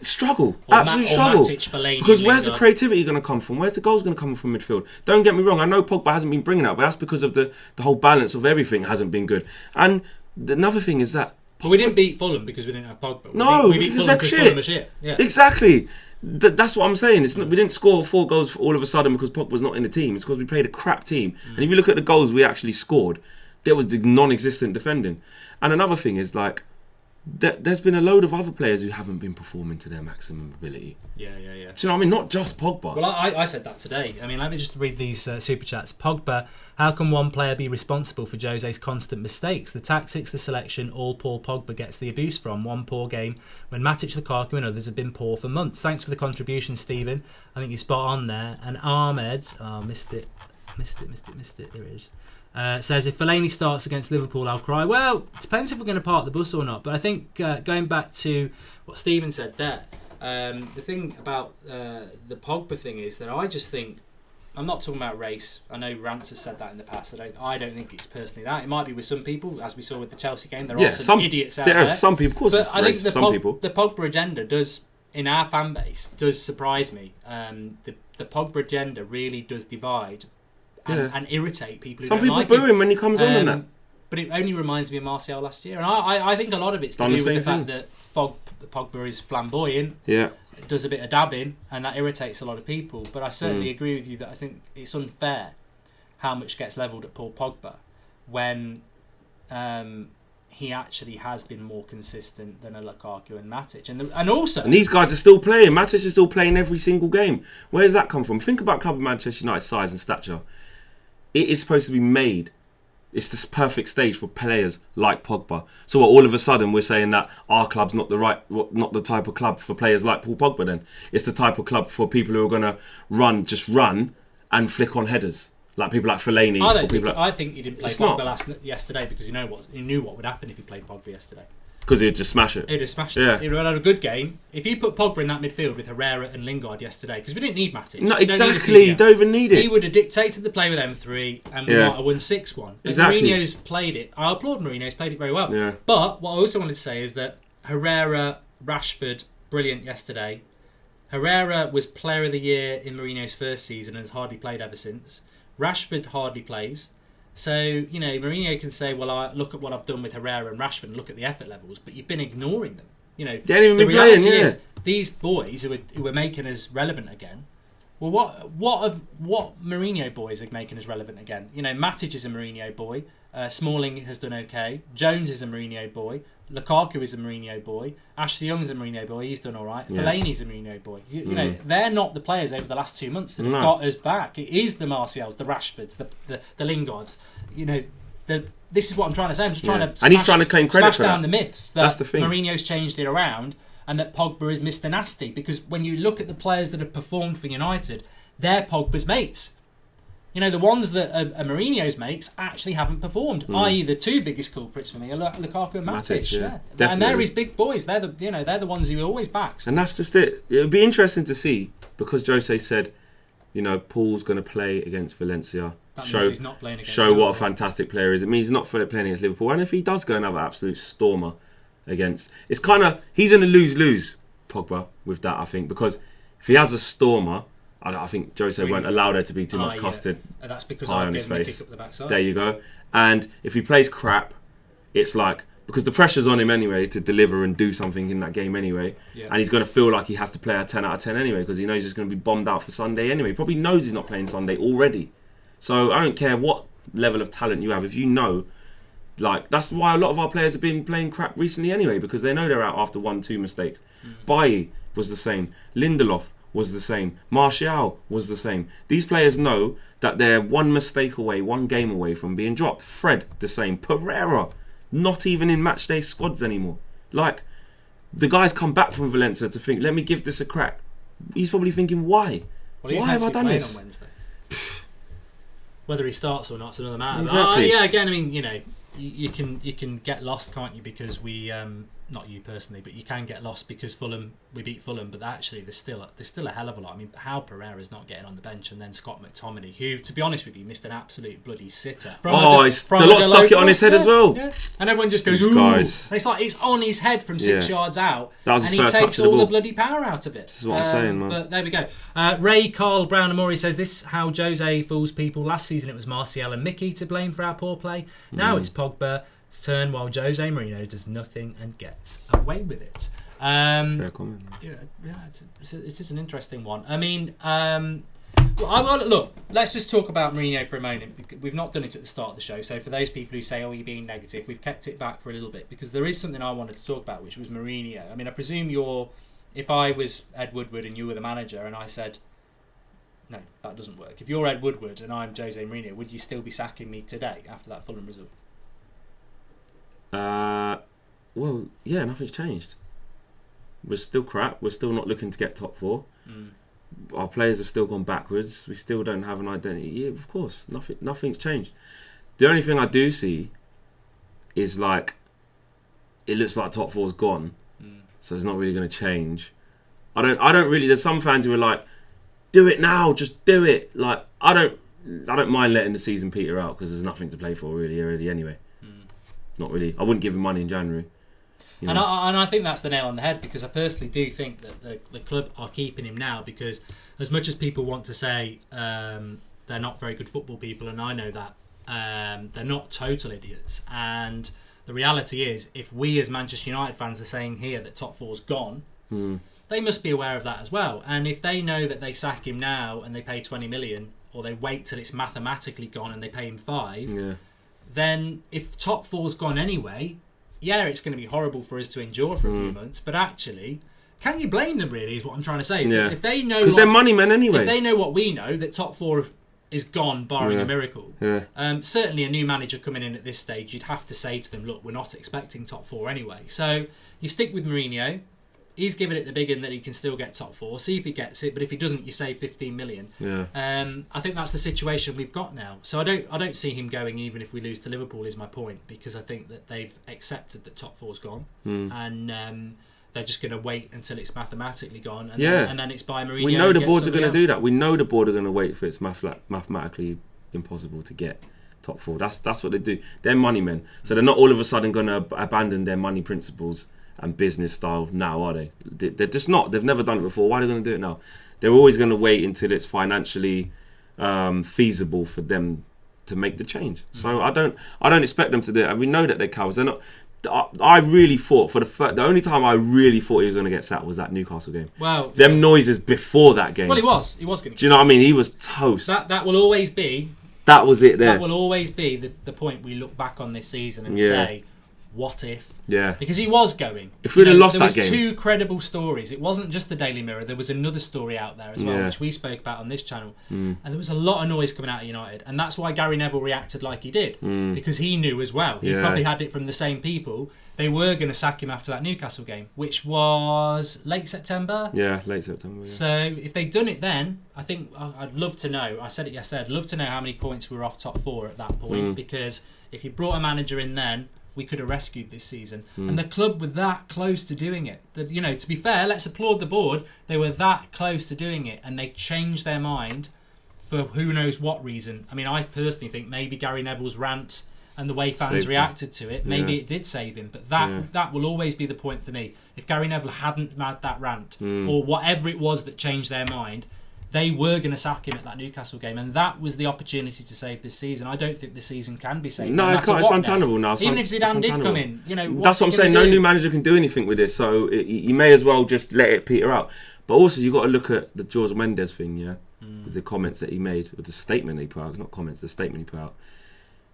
Struggle, absolute struggle. Matic, Fellaini, because where's Lingard. the creativity going to come from? Where's the goals going to come from midfield? Don't get me wrong. I know Pogba hasn't been bringing that, but that's because of the whole balance of everything hasn't been good. And another thing is that. But we didn't beat Fulham because we didn't have Pogba. We beat because Fulham because Fulham was shit. Yeah. Exactly. That's what I'm saying. We didn't score 4 goals all of a sudden because Pogba's not in the team. It's because we played a crap team. And if you look at the goals we actually scored, there was non-existent defending. And another thing is, like, there's been a load of other players who haven't been performing to their maximum ability. Yeah. Do you know what I mean? Not just Pogba. Well, I said that today. I mean, let me just read these super chats. Pogba, how can one player be responsible for Jose's constant mistakes? The tactics, the selection, all Paul Pogba gets the abuse from. One poor game when Matic, Lukaku and others have been poor for months. Thanks for the contribution, Stephen. I think you're spot on there. And Ahmed, missed it. There it is. Says, if Fellaini starts against Liverpool, I'll cry. Well, it depends if we're going to park the bus or not. But I think going back to what Stephen said there, the thing about the Pogba thing is that I just think, I'm not talking about race. I know Rance has said that in the past. I don't think it's personally that. It might be with some people, as we saw with the Chelsea game. There are some idiots out there. There are some people, of course, but I think the the Pogba agenda does, in our fan base, does surprise me. The Pogba agenda really does divide and irritate people who some don't people like boo him when he comes on and that. But it only reminds me of Martial last year. And I think a lot of it's to do with the fact that Pogba is flamboyant. Yeah. Does a bit of dabbing, and that irritates a lot of people. But I certainly agree with you that I think it's unfair how much gets levelled at Paul Pogba when he actually has been more consistent than a Lukaku and Matic. And these guys are still playing. Matic is still playing every single game. Where does that come from? Think about Club of Manchester United's size and stature. It is supposed to be made. It's this perfect stage for players like Pogba. So all of a sudden we're saying that our club's not the type of club for players like Paul Pogba then. It's the type of club for people who are going to run and flick on headers. Like people like Fellaini. I think he didn't play Pogba yesterday because he knew what would happen if he played Pogba yesterday. Because he'd just smash it. He'd have smashed it. He'd have had a good game. If you put Pogba in that midfield with Herrera and Lingard yesterday, because we didn't need Matic. No, exactly. You don't even need it. He would have dictated the play with M3 and we might have won 6-1. Exactly. Mourinho's played it. I applaud Mourinho. He's played it very well. Yeah. But what I also wanted to say is that Herrera, Rashford, brilliant yesterday. Herrera was player of the year in Mourinho's first season and has hardly played ever since. Rashford hardly plays. So, Mourinho can say, well, look at what I've done with Herrera and Rashford and look at the effort levels, but you've been ignoring them. They haven't even been playing, is, these boys who are making us relevant again Well, what Mourinho boys are making us relevant again? You know, Matic is a Mourinho boy. Smalling has done okay. Jones is a Mourinho boy. Lukaku is a Mourinho boy. Ashley Young's a Mourinho boy. He's done all right. Yeah. Fellaini's a Mourinho boy. You know, they're not the players over the last 2 months that have got us back. It is the Martials, the Rashfords, the Lingards. You know, this is what I'm trying to say. I'm just trying to and he's trying to claim credit smash for down that. the myths that That's the thing. Mourinho's changed it around and that Pogba is Mr. Nasty. Because when you look at the players that have performed for United, they're Pogba's mates. You know, the ones that are Mourinho's mates actually haven't performed. I.e., the two biggest culprits for me are Lukaku and Matic. Yeah. And they're his big boys. They're the ones he always backs. And that's just it. It'll be interesting to see, because Jose said, you know, Paul's going to play against Valencia. That means he's not playing against show Liverpool. what a fantastic player he is. It means he's not playing against Liverpool. And if he does go and have an absolute stormer against, it's kind of, he's in a lose-lose, Pogba, with that, I think, because if he has a stormer, I think Jose won't allow there to be too much custard. And that's because pie I've on his given him a face. kick up the backside. There you go. And if he plays crap, it's like, because the pressure's on him anyway to deliver and do something in that game anyway. Yeah. And he's going to feel like he has to play a 10 out of 10 anyway, because he knows he's going to be bombed out for Sunday anyway. He probably knows he's not playing Sunday already. So I don't care what level of talent you have. If you know, like, that's why a lot of our players have been playing crap recently anyway, because they know they're out after 1-2 mistakes. Bailly was the same. Lindelof was the same. Martial was the same. These players know that they're one mistake away, one game away from being dropped. Fred, the same. Pereira, not even in matchday squads anymore. Like, the guy's come back from Valencia to think, let me give this a crack. He's probably thinking, why? Well, he's why meant have to I be done playing this? on Wednesday. Whether he starts or not, it's another matter. Exactly. Yeah, again, I mean, you know, you can get lost, can't you? Because we, not you personally, but you can get lost because we beat Fulham. But actually, there's still a hell of a lot. I mean, how Pereira's not getting on the bench, and then Scott McTominay, who, to be honest with you, missed an absolute bloody sitter. The lot stuck it on his head as well. Yeah. And everyone just goes, These ooh. guys. And it's like it's on his head from 6 yards out, That was and his he first takes touch of the all the ball. bloody power out of it. This is what I'm saying, man. But there we go. Ray, Carl, Brown and Maury says, this is how Jose fools people. Last season it was Martial and Mickey to blame for our poor play. Now it's Pogba's turn, while Jose Mourinho does nothing and gets away with it. Fair comment. Yeah, it is an interesting one. I mean, look, let's just talk about Mourinho for a moment. We've not done it at the start of the show, so for those people who say, oh, you're being negative, we've kept it back for a little bit, because there is something I wanted to talk about, which was Mourinho. I mean, I presume if I was Ed Woodward and you were the manager and I said, no, that doesn't work. If you're Ed Woodward and I'm Jose Mourinho, would you still be sacking me today after that Fulham result? Well, yeah, nothing's changed. We're still crap. We're still not looking to get top four. Our players have still gone backwards. We still don't have an identity. Yeah, of course, nothing's changed. The only thing I do see is, like, it looks like top four's gone, so it's not really going to change. I don't really. There's some fans who are like, do it now, just do it. Like, I don't mind letting the season peter out because there's nothing to play for really already anyway. Not really. I wouldn't give him money in January. You know? And I think that's the nail on the head, because I personally do think that the club are keeping him now, because as much as people want to say they're not very good football people, and I know that, they're not total idiots. And the reality is, if we as Manchester United fans are saying here that top four's gone, they must be aware of that as well. And if they know that they sack him now and they pay 20 million, or they wait till it's mathematically gone and they pay him 5, then if top four's gone anyway, yeah, it's going to be horrible for us to endure for a few months. But actually, can you blame them really, is what I'm trying to say. Is that if they know, because they're money men anyway. If they know what we know, that top four is gone, barring a miracle. Certainly a new manager coming in at this stage, you'd have to say to them, look, we're not expecting top four anyway. So you stick with Mourinho. He's given it the big one that he can still get top four. See if he gets it, but if he doesn't, you save 15 million. I think that's the situation we've got now. So I don't see him going even if we lose to Liverpool, is my point, because I think that they've accepted that top four's gone, and they're just going to wait until it's mathematically gone, and then it's by Mourinho. We know the boards are going to do that. We know the board are going to wait for it's mathematically impossible to get top four. That's what they do. They're money men, so they're not all of a sudden going to abandon their money principles and business style now, are they? They're just not. They've never done it before. Why are they going to do it now? They're always going to wait until it's financially feasible for them to make the change. So I don't expect them to do it. And we know that they're cowards. They're I really thought the only time I really thought he was going to get sacked was that Newcastle game. Well, them noises before that game. Well, he was going to. Do you know what I mean? He was toast. That will always be. That was it. There. That will always be the point we look back on this season and say, what if? Yeah. Because he was going. If we'd have lost that game. There was two credible stories. It wasn't just the Daily Mirror. There was another story out there as well, which we spoke about on this channel. And there was a lot of noise coming out of United. And that's why Gary Neville reacted like he did. Because he knew as well. He probably had it from the same people. They were going to sack him after that Newcastle game, which was late September. Yeah, late September. Yeah. So if they'd done it then, I think I'd love to know. I said it yesterday. I'd love to know how many points we were off top 4 at that point. Because if you brought a manager in then, we could have rescued this season. And the club were that close to doing it. To be fair, let's applaud the board. They were that close to doing it, and they changed their mind for who knows what reason. I mean, I personally think maybe Gary Neville's rant and the way fans reacted to it, maybe it did save him. But that will always be the point for me. If Gary Neville hadn't had that rant, or whatever it was that changed their mind, they were going to sack him at that Newcastle game, and that was the opportunity to save this season. I don't think this season can be saved. No, it's untenable now. Even if Zidane did come in, that's what I'm saying. No new manager can do anything with this, so you may as well just let it peter out. But also, you've got to look at the Jorge Mendes thing, with the comments that he made, with the statement he put out. Not comments, the statement he put out.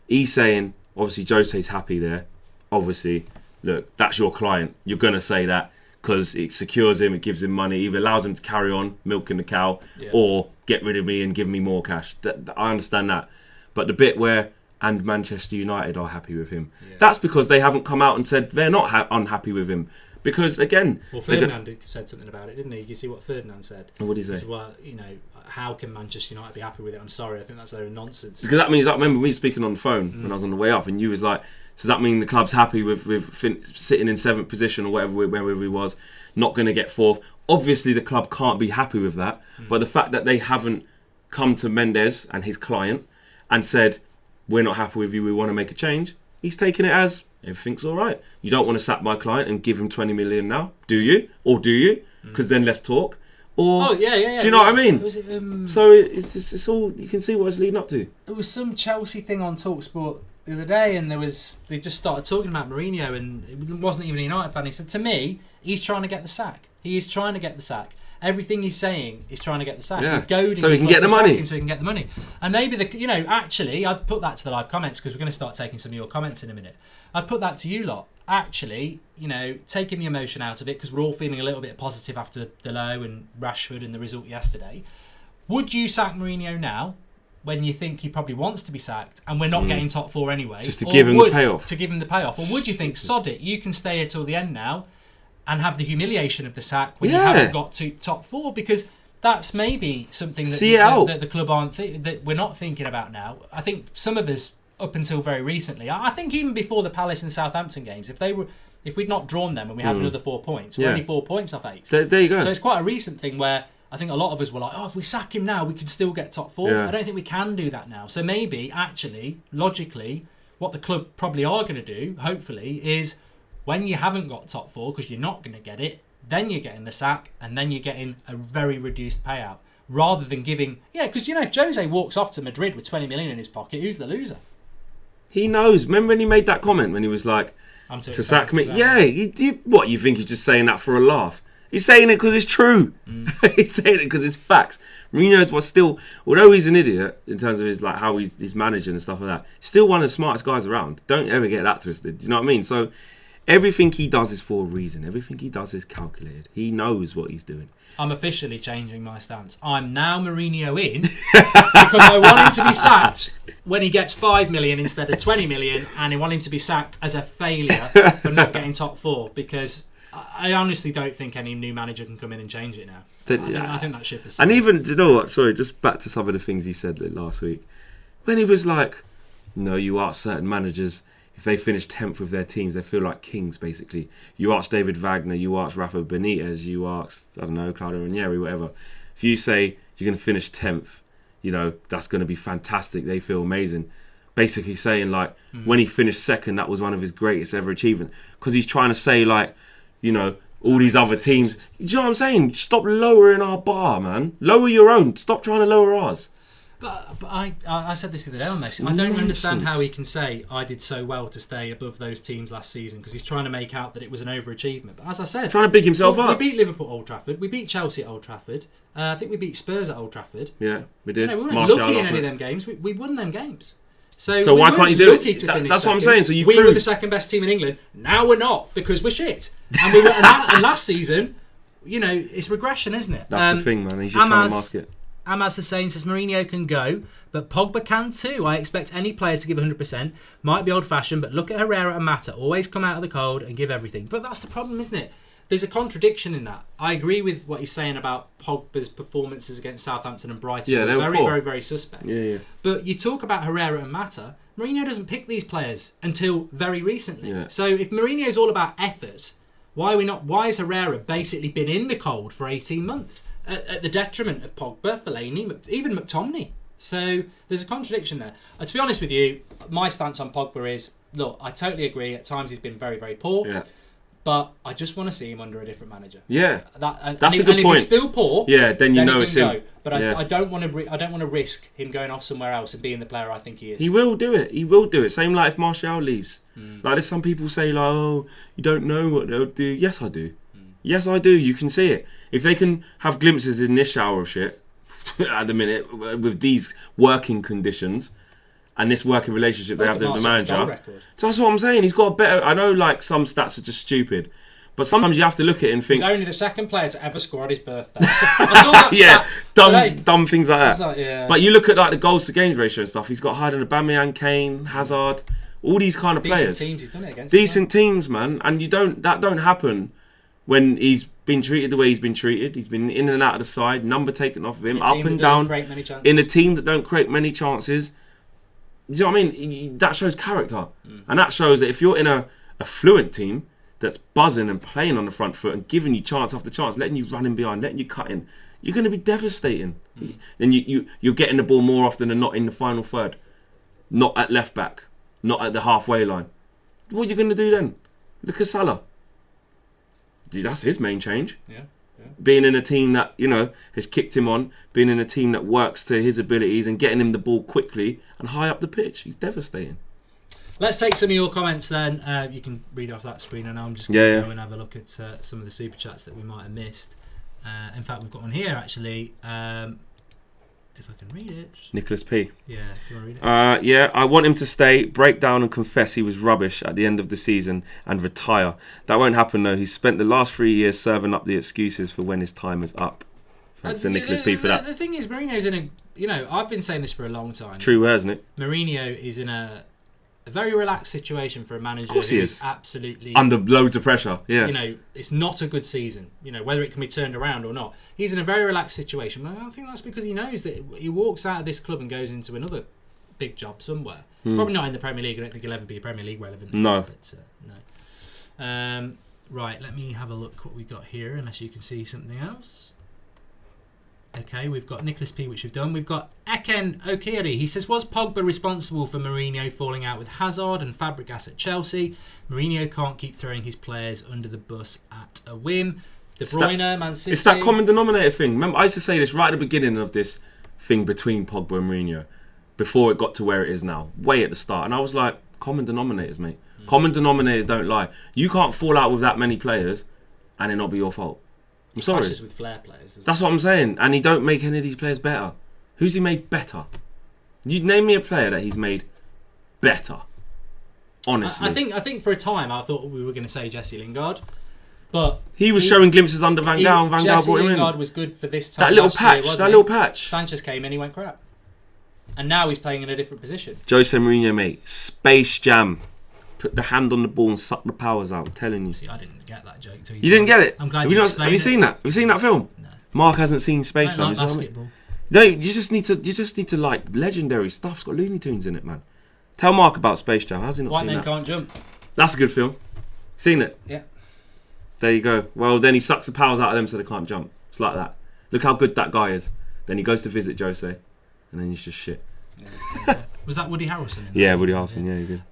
He's saying, obviously, Jose's happy there. Obviously, look, that's your client. You're going to say that, because it secures him, it gives him money, either allows him to carry on milking the cow, or get rid of me and give me more cash. I understand that. But the bit where, and Manchester United are happy with him, that's because they haven't come out and said they're not unhappy with him. Because, again... Well, Ferdinand said something about it, didn't he? You see what Ferdinand said? What did he say? He said, well, how can Manchester United be happy with it? I'm sorry, I think that's their nonsense. Because that means, I remember me speaking on the phone when I was on the way up, and you was like... Does that mean the club's happy with sitting in 7th position or wherever we was, not going to get 4th? Obviously, the club can't be happy with that. But the fact that they haven't come to Mendes and his client and said, we're not happy with you, we want to make a change, he's taken it as, everything's all right. You don't want to sack my client and give him 20 million now, do you? Or do you? Because then let's talk. Or, do you know what I mean? So it's all, you can see what it's leading up to. There was some Chelsea thing on TalkSport the other day, and they just started talking about Mourinho, and it wasn't even a United fan. He said, to me, he's trying to get the sack. He is trying to get the sack. Everything he's saying is trying to get the sack. Yeah. He's goading so he can get the money. So he can get the money. And maybe actually, I'd put that to the live comments, because we're going to start taking some of your comments in a minute. I'd put that to you lot. Actually, taking the emotion out of it, because we're all feeling a little bit positive after Delo and Rashford and the result yesterday. Would you sack Mourinho now, when you think he probably wants to be sacked, and we're not getting top 4 anyway? Just to give him the payoff. To give him the payoff. Or would you think, sod it, you can stay here till the end now and have the humiliation of the sack when you haven't got to top 4? Because that's maybe something that the club that we're not thinking about now. I think some of us, up until very recently, I think even before the Palace and Southampton games, if we'd not drawn them and we had another 4 points, we're only 4 points off 8th. There you go. So it's quite a recent thing where I think a lot of us were like, if we sack him now, we can still get top 4. I don't think we can do that now. So maybe, actually, logically, what the club probably are going to do, hopefully, is when you haven't got top 4, because you're not going to get it, then you're getting the sack, and then you're getting a very reduced payout. Rather than giving... Yeah, because, if Jose walks off to Madrid with 20 million in his pocket, who's the loser? He knows. Remember when he made that comment when he was like, to sack me? Yeah, you think he's just saying that for a laugh? He's saying it because it's true. He's saying it because it's facts. Mourinho's was still, although he's an idiot in terms of his how he's managing and stuff like that, still one of the smartest guys around. Don't ever get that twisted. Do you know what I mean? So everything he does is for a reason. Everything he does is calculated. He knows what he's doing. I'm officially changing my stance. I'm now Mourinho in because I want him to be sacked when he gets 5 million instead of 20 million, and I want him to be sacked as a failure for not getting top 4, because I honestly don't think any new manager can come in and change it now. I think that ship is... And even, do you know what? Sorry, just back to some of the things he said last week. When he was like, you ask certain managers, if they finish 10th with their teams, they feel like kings, basically. You ask David Wagner, you ask Rafa Benitez, you ask, Claudio Ranieri, whatever. If you say you're going to finish 10th, that's going to be fantastic. They feel amazing. Basically saying, when he finished 2nd, that was one of his greatest ever achievements. Because he's trying to say, all these other teams. Do you know what I'm saying? Stop lowering our bar, man. Lower your own. Stop trying to lower ours. But I said this the other day on Messi. I don't understand how he can say I did so well to stay above those teams last season because he's trying to make out that it was an overachievement. But as I said, trying to big himself up. We beat Liverpool at Old Trafford. We beat Chelsea at Old Trafford. I think we beat Spurs at Old Trafford. Yeah, we did. We weren't lucky in any of them games. We won them games. So why can't you do it? That's what I'm saying. So we were the second best team in England. Now we're not because we're shit. And we were. And last season, it's regression, isn't it? That's the thing, man. He's just trying to mask it. Amaz Hussein says Mourinho can go, but Pogba can too. I expect any player to give 100%. Might be old-fashioned, but look at Herrera and Mata. Always come out of the cold and give everything. But that's the problem, isn't it? There's a contradiction in that. I agree with what he's saying about Pogba's performances against Southampton and Brighton. Yeah, they were very, poor. very, very suspect. Yeah. But you talk about Herrera and Mata. Mourinho doesn't pick these players until very recently. Yeah. So if Mourinho's all about effort, why has Herrera basically been in the cold for 18 months? At the detriment of Pogba, Fellaini, even McTominay. So there's a contradiction there. To be honest with you, my stance on Pogba is, look, I totally agree. At times he's been very, very poor. Yeah. But I just want to see him under a different manager. Yeah, that's a good point. And if he's still poor, then you know it's him. Go. But I don't want to risk him going off somewhere else and being the player I think he is. He will do it. He will do it. Same like if Martial leaves. Like there's some people say like, oh, you don't know what they'll do. Yes, I do. Yes, I do. You can see it. If they can have glimpses in this shower of shit at the minute with these working conditions and this working relationship they have with the manager. So that's what I'm saying. He's got a better. I know like some stats are just stupid, but sometimes you have to look at it and think. He's only the second player to ever score on his birthday. I saw that dumb things like that. Like, But you look at like the goals to games ratio and stuff. He's got higher than Aubameyang, Kane, Hazard, all these kind of players. Decent teams he's done it against. Decent teams, man, and that don't happen when he's been treated the way he's been treated. He's been in and out of the side, number taken off of him, up and down. In a team that don't create many chances. Do you know what I mean? That shows character. And that shows that if you're in a fluent team that's buzzing and playing on the front foot and giving you chance after chance, letting you run in behind, letting you cut in, you're going to be devastating. And you're getting the ball more often than not in the final third. Not at left back. Not at the halfway line. What are you going to do then? Look at Salah. That's his main change. Yeah. Being in a team that, has kicked him on, being in a team that works to his abilities and getting him the ball quickly and high up the pitch. He's devastating. Let's take some of your comments then. You can read off that screen and I'm just going to go and have a look at some of the super chats that we might have missed. In fact, we've got one here actually. If I can read it. Nicholas P. Yeah, do you want to read it? Yeah, I want him to stay, break down and confess he was rubbish at the end of the season and retire. That won't happen though. He's spent the last 3 years serving up the excuses for when his time is up. Thanks to Nicholas P for that. The thing is, Mourinho's in a... I've been saying this for a long time. True, isn't it? Mourinho is in a very relaxed situation for a manager who's absolutely... under loads of pressure, yeah. It's not a good season. Whether it can be turned around or not. He's in a very relaxed situation. I think that's because he knows that he walks out of this club and goes into another big job somewhere. Probably not in the Premier League. I don't think he'll ever be a Premier League relevant. No. But, no. Right, let me have a look what we got here, unless you can see something else. Okay, we've got Nicholas P, which we've done. We've got Eken Okiri. He says, was Pogba responsible for Mourinho falling out with Hazard and Fabregas at Chelsea? Mourinho can't keep throwing his players under the bus at a whim. De Bruyne, Man City. It's that common denominator thing. Remember, I used to say this right at the beginning of this thing between Pogba and Mourinho, before it got to where it is now, way at the start. And I was like, common denominators, mate. Common denominators don't lie. You can't fall out with that many players and it not be your fault. I'm sorry. Clashes with flair players. That's what I'm saying. And he don't make any of these players better. Who's he made better? You name me a player that he's made better. Honestly. I think for a time I thought we were going to say Jesse Lingard. But he was showing glimpses under Van Gaal and Van Gaal brought him in. Jesse Lingard was good for this time. That little patch. Sanchez came in, he went crap. And now he's playing in a different position. Jose Mourinho, mate. Space Jam. Put the hand on the ball and suck the powers out. I'm telling you. See, I didn't get that joke. You didn't get it? I'm glad have you seen that? Have you seen that film? No. Mark hasn't seen Space Jam. Like basketball. No, you just need to like legendary stuff. It's got Looney Tunes in it, man. Tell Mark about Space Jam. Has he not White seen Men that? Can't Jump. That's a good film. Seen it? Yeah. There you go. Well, then he sucks the powers out of them so they can't jump. It's like that. Look how good that guy is. Then he goes to visit Jose, and then he's just shit. Was that Woody Harrelson? Yeah, Woody Harrelson. Yeah, he did.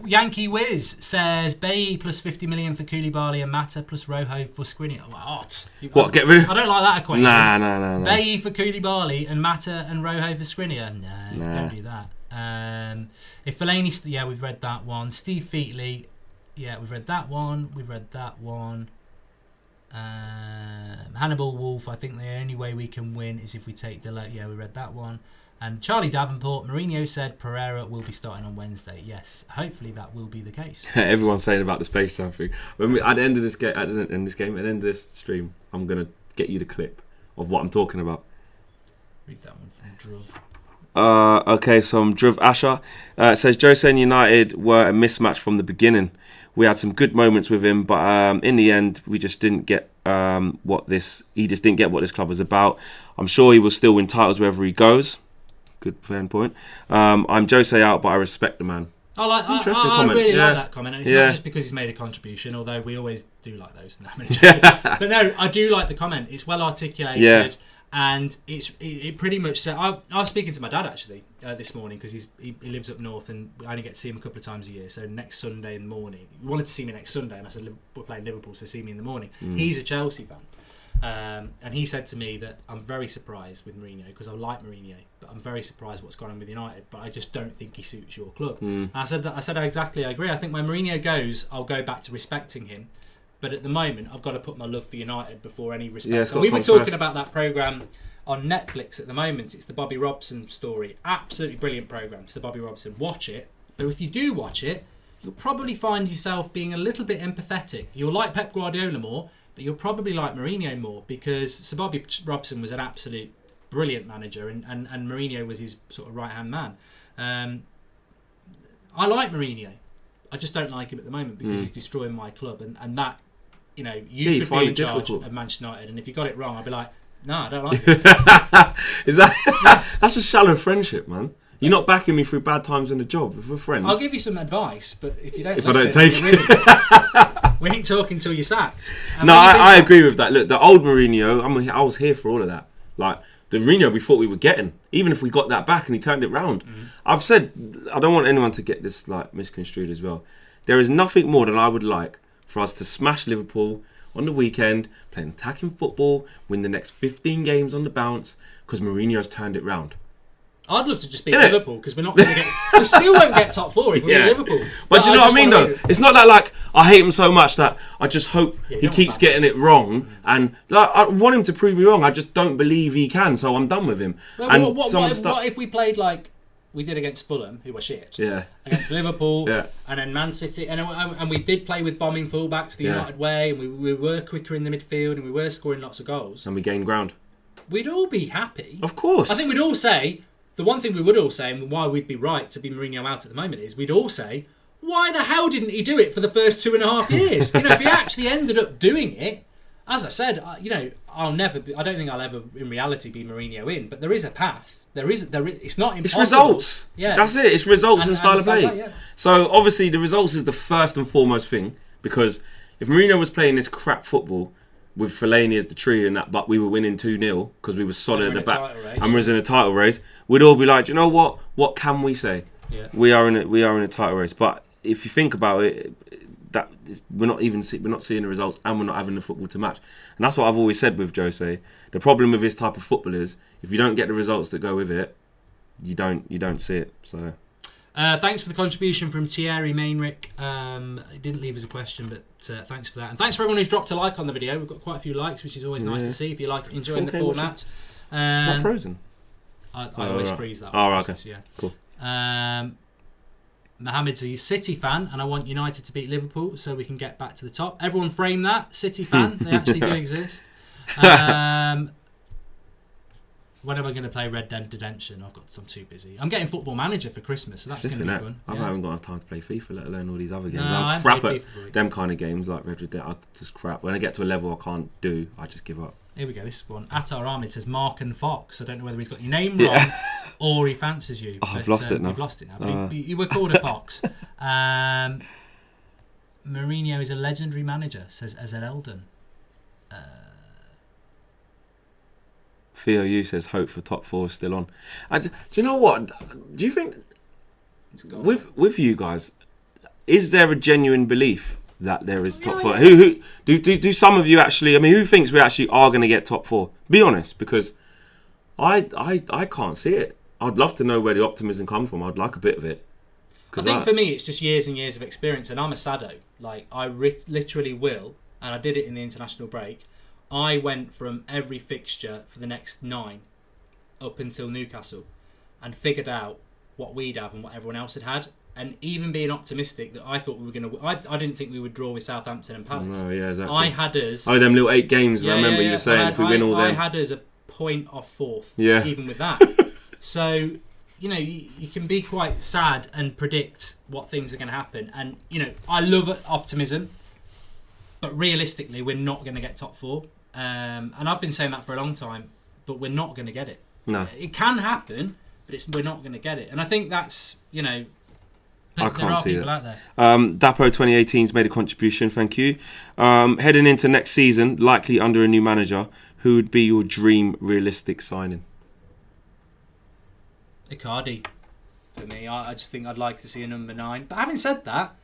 Yankee Wiz says Bailly plus 50 million for Koulibaly and Mata plus Rojo for Skriniar. What? Get rid of? I don't like that equation. Nah. Bailly for Koulibaly and Mata and Rojo for Skriniar. No, don't do that. If Fellaini, we've read that one. Steve Featley, we've read that one. Hannibal Wolf, I think the only way we can win is if we take Delo. Yeah, we read that one. And Charlie Davenport, Mourinho said Pereira will be starting on Wednesday. Yes, hopefully that will be the case. Everyone's saying about the Space Jam thing. At the end of this game, at the end of this stream, I'm gonna get you the clip of what I'm talking about. Read that one from Druv. Okay, so Druv Asher says Jose and United were a mismatch from the beginning. We had some good moments with him, but in the end, we just didn't get he just didn't get what this club was about. I'm sure he will still win titles wherever he goes. Good fan point. I'm Jose out, but I respect the man. I really like that comment, and it's not just because he's made a contribution, although we always do like those. But no, I do like the comment. It's well articulated, and it pretty much said. I was speaking to my dad actually this morning because he lives up north, and I only get to see him a couple of times a year. So next Sunday in the morning, he wanted to see me next Sunday, and I said we're playing Liverpool, so see me in the morning. He's a Chelsea fan. And he said to me that I'm very surprised with Mourinho because I like Mourinho, but I'm very surprised what's gone on with United. But I just don't think he suits your club. And I said exactly. I agree. I think when Mourinho goes, I'll go back to respecting him. But at the moment, I've got to put my love for United before any respect. And we were talking about that program on Netflix at the moment. It's the Bobby Robson story. Absolutely brilliant program. So Bobby Robson, watch it. But if you do watch it, you'll probably find yourself being a little bit empathetic. You'll like Pep Guardiola more, but you'll probably like Mourinho more because Sir Bobby Robson was an absolute brilliant manager and Mourinho was his sort of right-hand man. I like Mourinho. I just don't like him at the moment because he's destroying my club and that, you could be in charge of Manchester United, and if you got it wrong, I'd be like, no, I don't like it. That's a shallow friendship, man. You're not backing me through bad times in the job. If we're friends, I'll give you some advice, but if you don't, I don't take it, we ain't talking till you're sacked. No, I agree with that. Look, the old Mourinho, I was here for all of that. Like the Mourinho we thought we were getting, even if we got that back and he turned it round. I've said I don't want anyone to get this like misconstrued as well. There is nothing more than I would like for us to smash Liverpool on the weekend, play attacking football, win the next 15 games on the bounce because Mourinho's turned it round. I'd love to just beat Liverpool because we're not going to get. We still won't get top four if we beat Liverpool. But do you know what I mean, though? It's not that like I hate him so much that I just hope he keeps getting it wrong, and like, I want him to prove me wrong. I just don't believe he can, so I'm done with him. Well, what if we played like we did against Fulham, who were shit? Yeah. Against Liverpool, and then Man City, and we did play with bombing fullbacks the United way, and we were quicker in the midfield, and we were scoring lots of goals, and we gained ground. We'd all be happy. Of course. I think we'd all say. The one thing we would all say, and why we'd be right to be Mourinho out at the moment, is we'd all say, why the hell didn't he do it for the first 2.5 years? If he actually ended up doing it, as I said, I'll never be, I don't think I'll ever in reality be Mourinho in, but there is a path. There is it's not impossible. It's results. Yeah. That's it. It's results and style of play. That, So obviously the results is the first and foremost thing, because if Mourinho was playing this crap football, with Fellaini as the tree and that, but we were winning 2-0 because we were solid at the back and we was in a title race, we'd all be like, you know what? What can we say? Yeah. We are in a title race. But if you think about it, we're not seeing the results and we're not having the football to match. And that's what I've always said with Jose. The problem with this type of football is if you don't get the results that go with it, you don't see it. So. Thanks for the contribution from Thierry Mainrick. He didn't leave us a question, but thanks for that. And thanks for everyone who's dropped a like on the video. We've got quite a few likes, which is always nice to see if you like enjoying the format. Is that frozen? I always freeze that. Oh, okay. Yeah. Cool. Mohammed's a City fan, and I want United to beat Liverpool so we can get back to the top. Everyone frame that. City fan. They actually do exist. When am I going to play Red Dead Redemption? I'm too busy. I'm getting Football Manager for Christmas, so that's going to be fun. I haven't got enough time to play FIFA, let alone all these other games. No, I'm crap at them kind of games like Red Dead. I'm just crap. When I get to a level I can't do, I just give up. Here we go. This one. Attar Ahmed says Mark and Fox. I don't know whether he's got your name wrong or he fancies you. Oh, I've lost it now. You've lost it now. But you were called a Fox. Mourinho is a legendary manager, says Ezer Eldon. Theo Yu says hope for top 4 is still on. Do you know what? Do you think with you guys, is there a genuine belief that there is top 4? Who do some of you actually? I mean, who thinks we actually are going to get top 4? Be honest, because I can't see it. I'd love to know where the optimism comes from. I'd like a bit of it. I think for me, it's just years and years of experience, and I'm a sado. Like I literally will, and I did it in the international break. I went from every fixture for the next 9 up until Newcastle, and figured out what we'd have and what everyone else had. And even being optimistic that I thought we were going to... I didn't think we would draw with Southampton and Palace. Oh, yeah, exactly. I had us... Oh, them little 8 games, I remember you were saying, if we win all them. I had us a point off 4th, even with that. So, you know, you can be quite sad and predict what things are going to happen. And, you know, I love optimism, but realistically, we're not going to get top 4. And I've been saying that for a long time, but we're not going to get it. No. It can happen, but we're not going to get it. And I think that's, you know... I can't see that. Out there. Dapo 2018's made a contribution, thank you. Heading into next season, likely under a new manager, who would be your dream realistic signing? Icardi, for me. I just think I'd like to see a number 9. But having said that,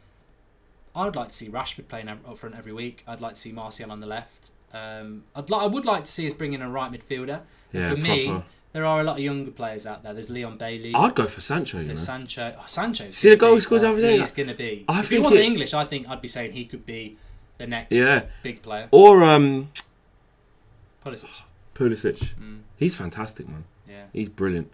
I'd like to see Rashford playing up front every week. I'd like to see Martial on the left. I would like to see us bring in a right midfielder. Yeah, for me, there are a lot of younger players out there. There's Leon Bailey. I'd go for Sancho. There's Sancho. Sancho. See the goal he scores every day. He's going to be. If he wasn't English, I think I'd be saying he could be the next big player. Or Pulisic. He's fantastic, man. Yeah. He's brilliant.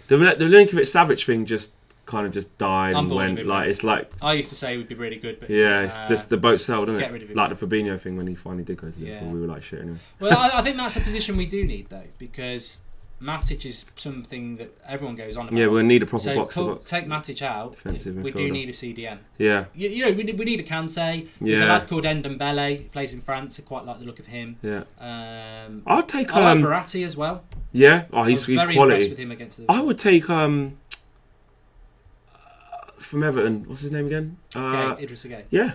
The Milinkovic-Savic thing just kind of just died and went it's like... I used to say it would be really good, but... Yeah, it's just the boat sailed, doesn't it? Get rid of him. Like the Fabinho thing when he finally did go to Liverpool, we were like shit anyway. Well, I think that's a position we do need, though, because Matic is something that everyone goes on about. Yeah, we'll need a proper box-to-box. Take Matic out, we do need a CDM. Yeah. You know, we need a Kante. There's a lad called Ndombele, who plays in France. I quite like the look of him. Yeah. I'd take... I like Verratti as well. Yeah, he's very quality. Impressed with him against the... I would take... from Everton, what's his name again? Idrissa Gueye. Yeah,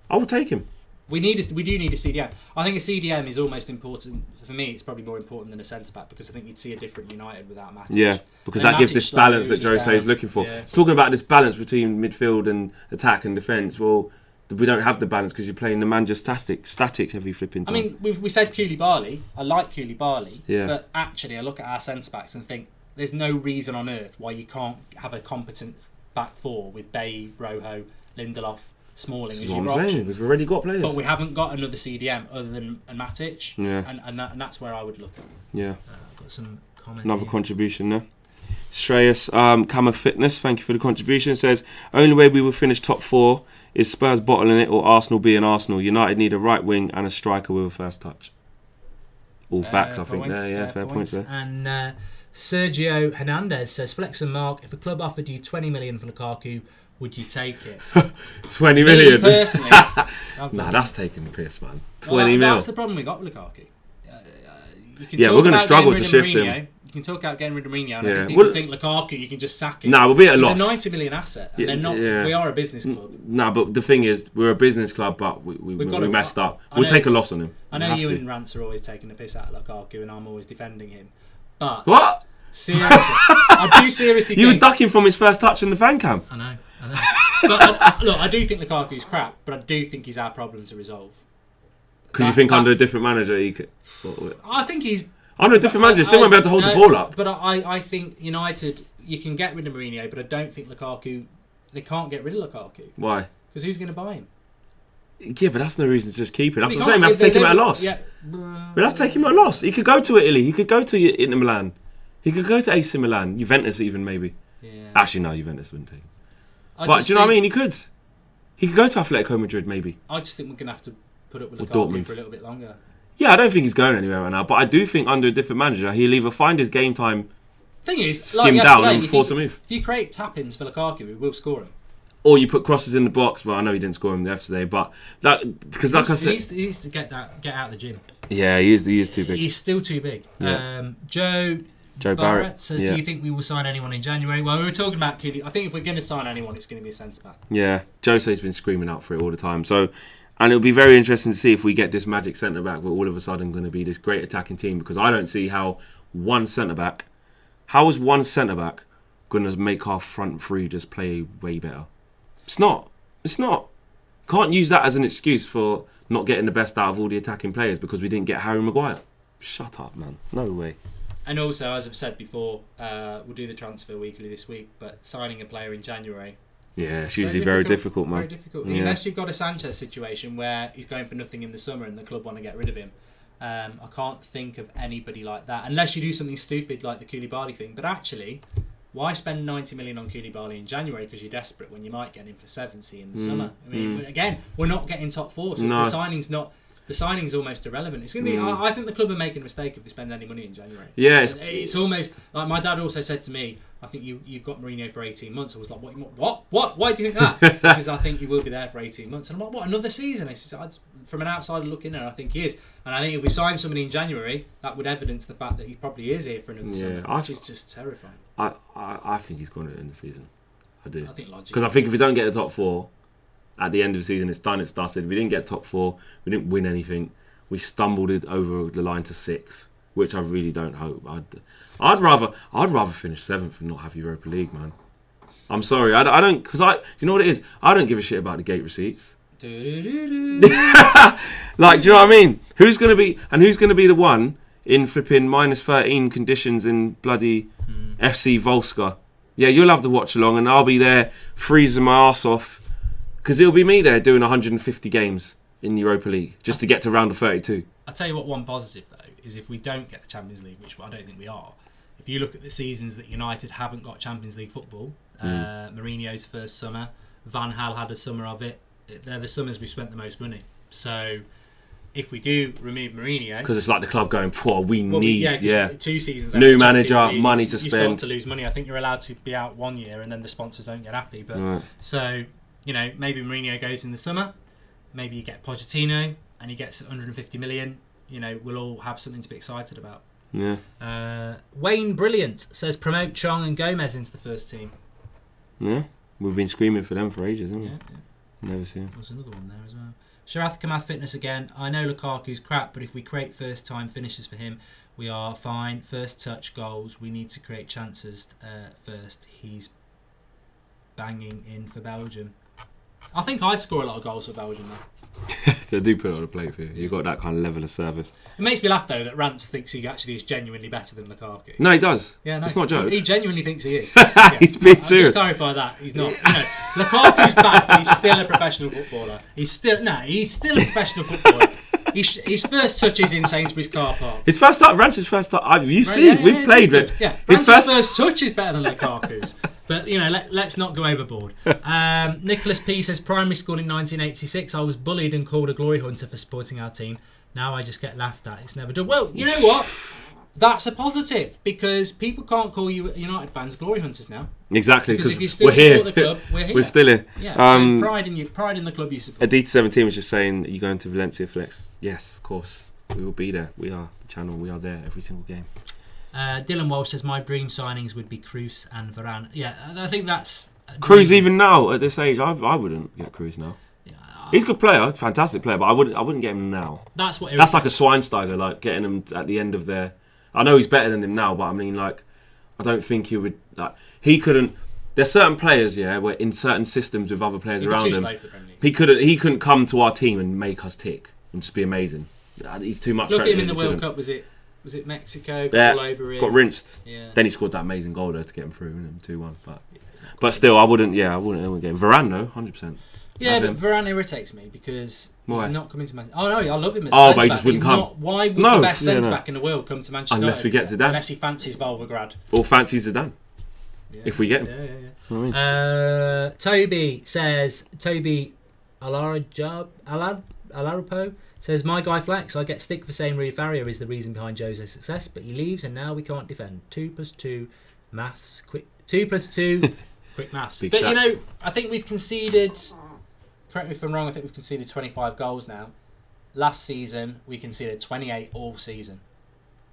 I would take him. We do need a CDM. I think a CDM is almost important. For me, it's probably more important than a centre-back, because I think you'd see a different United without Matic. Yeah, because that gives this balance that Jose is looking for. Yeah. It's talking about this balance between midfield and attack and defence. Well, we don't have the balance because you're playing the man just static every flipping time. I mean, we said Koulibaly. I like Koulibaly, yeah. But actually I look at our centre-backs and think there's no reason on earth why you can't have a competent back 4 with Bay, Rojo, Lindelof, Smalling as your options. We've already got players, but we haven't got another CDM other than a Matic. Yeah, and that's where I would look at. Yeah, I've got some comment. Another contribution there. Shreyas Kama Fitness, thank you for the contribution. Says only way we will finish top 4 is Spurs bottling it or Arsenal being Arsenal. United need a right wing and a striker with a first touch. All facts, I think. There, yeah, fair points there. And Sergio Hernandez says, Flex and Mark, if a club offered you 20 million for Lukaku, would you take it? 20 million? Me personally, nah, that's taking the piss, man. 20 mil. That's the problem we got with Lukaku. We're going to struggle to shift him. You can talk about getting rid of Mourinho, and I think people think Lukaku, you can just sack him. Nah, we'll be at a loss. He's a 90 million asset, and they're not. Yeah. We are a business club. Nah, but the thing is, we're a business club, but we messed up. We'll take a loss on him. I know you and Rance are always taking the piss out of Lukaku, and I'm always defending him. But what? Seriously, I do seriously think... You were ducking from his first touch in the fan camp. I know. But look, I do think Lukaku's crap, but I do think he's our problem to resolve. Because you think under a different manager, he could... I think he's... Under a different manager, still won't be able to hold the ball up. But I think United, you can get rid of Mourinho, but I don't think Lukaku... They can't get rid of Lukaku. Why? Because who's going to buy him? Yeah, but that's no reason to just keep it. That's what I'm saying. We have to take him at a loss. Yeah. We have to take him at a loss. He could go to Italy. He could go to Inter Milan. He could go to AC Milan. Juventus even, maybe. Yeah. Actually, no, Juventus wouldn't take him. But do you know what I mean? He could. He could go to Atletico Madrid, maybe. I just think we're going to have to put up with Lukaku for a little bit longer. Yeah, I don't think he's going anywhere right now. But I do think under a different manager, he'll either find his game time thing is, skimmed down and force a move. If you create tap-ins for Lukaku, we will score him. Or you put crosses in the box. Well, I know he didn't score him yesterday, but because like I said, he needs to get out of the gym. Yeah, he is too big. He's still too big. Yeah. Joe Barrett says, do you think we will sign anyone in January? Well, we were talking about Keely. I think if we're going to sign anyone, it's going to be a centre-back. Yeah, Jose's been screaming out for it all the time. So, and it'll be very interesting to see if we get this magic centre-back. We're all of a sudden going to be this great attacking team, because I don't see how one centre-back. How is one centre-back going to make our front three just play way better? It's not. Can't use that as an excuse for not getting the best out of all the attacking players because we didn't get Harry Maguire. Shut up, man. No way. And also, as I've said before, we'll do the transfer weekly this week, but signing a player in January... Yeah, it's usually very difficult, man. Very difficult. Yeah. Unless you've got a Sanchez situation where he's going for nothing in the summer and the club want to get rid of him. I can't think of anybody like that. Unless you do something stupid like the Koulibaly thing. But actually, why spend 90 million on Koulibaly in January because you're desperate when you might get him for 70 in the summer? I mean, again, we're not getting top four, so the signing's almost irrelevant. It's going to be. I think the club are making a mistake if they spend any money in January. Yeah, it's almost like my dad also said to me. I think you've got Mourinho for 18 months. I was like, what? Why do you think that? He says, I think he will be there for 18 months. And I'm like, what? Another season? He says, from an outsider looking in, I think he is. And I think if we sign somebody in January, that would evidence the fact that he probably is here for another summer, which is just terrifying. I think he's going to end the season. I do. I think logically. Because I think if we don't get the top four at the end of the season, it's done. It's dusted. We didn't get top four. We didn't win anything. We stumbled it over the line to 6th, which I really don't hope. I'd rather finish 7th and not have Europa League, man. I'm sorry, I don't, because you know what it is? I don't give a shit about the gate receipts. Like, do you know what I mean? Who's gonna be the one in flipping -13 conditions in bloody FC Volska? Yeah, you'll have the watch along, and I'll be there freezing my arse off because it'll be me there doing 150 games in the Europa League just to get to round of 32. I'll tell you what. One positive though is if we don't get the Champions League, which I don't think we are. If you look at the seasons that United haven't got Champions League football, Mourinho's first summer, Van Gaal had a summer of it. They're the summers we spent the most money. So if we do remove Mourinho, because it's like the club going, we need 2 seasons, new manager, money to spend. You start to lose money. I think you're allowed to be out 1 year, and then the sponsors don't get happy. But so maybe Mourinho goes in the summer. Maybe you get Pochettino, and he gets 150 million. We'll all have something to be excited about. Yeah. Wayne Brilliant says promote Chong and Gomez into the first team. Yeah, we've been screaming for them for ages, haven't we? Yeah. Never seen it. There's another one there as well. Sharath Kamath fitness again. I know Lukaku's crap, but if we create first time finishes for him, we are fine. First touch goals. We need to create chances first. He's banging in for Belgium. I think I'd score a lot of goals for Belgium though. They do put it on a plate for you. You've got that kind of level of service. It makes me laugh though that Rance thinks he actually is genuinely better than Lukaku. No, he does. Yeah, no, it's not a joke. He genuinely thinks he is. Yeah. He's being serious. Just clarify that he's not. Lukaku's back, but he's still a professional footballer. He's still a professional footballer. His first touch is in Sainsbury's car park. His first touch, Rance's first touch. You've seen, we've played with. Yeah, Rance's first touch is better than Lukaku's. But, let's not go overboard. Nicholas P says, primary school in 1986, I was bullied and called a glory hunter for supporting our team. Now I just get laughed at. It's never done. Well, you know what? That's a positive, because people can't call you United fans glory hunters now. Exactly, because if you still support the club, we're here. We're still here. Yeah, so pride in the club you support. Adita 17 was just saying, are you going to Valencia Flex? Yes, of course. We will be there. We are the channel. We are there every single game. Dylan Walsh says, my dream signings would be Kroos and Varane. Yeah, I think that's... Kroos even now, at this age, I wouldn't get Kroos now. Yeah, he's a good player, fantastic player, but I wouldn't get him now. That's what. That's like a Schweinsteiger, like getting him at the end of their... I know he's better than him now, but I mean, like, I don't think he would... Like, he couldn't... There's certain players, where in certain systems with other players around him, he couldn't come to our team and make us tick and just be amazing. He's too much. Look at him in the World Cup. Was it Mexico? All over him. Got rinsed. Yeah. Then he scored that amazing goal there to get him through, and 2-1. But still, I wouldn't get him. Varane, though, 100%. Yeah, but Varane irritates me because he's not coming to Manchester. Oh no, I love him as a centre-back. But he just wouldn't come. Why would the best centre-back in the world come to Manchester unless we get Zidane? Unless he fancies Volgograd. Or fancies Zidane. Yeah. If we get him. Yeah. You know what I mean? Toby Alarapo says, my guy Flex, I get stick for saying Rui Faria is the reason behind Jose's success, but he leaves and now we can't defend. 2 + 2 maths, quick. 2 + 2 quick maths. But I think we've conceded, correct me if I'm wrong, I think we've conceded 25 goals now. Last season we conceded 28 all season.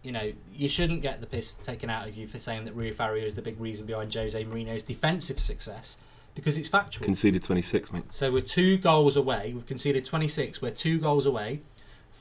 You shouldn't get the piss taken out of you for saying that Rui Faria is the big reason behind Jose Mourinho's defensive success, because it's factual. Conceded 26, mate. So we're 2 goals away. We've conceded 26. We're 2 goals away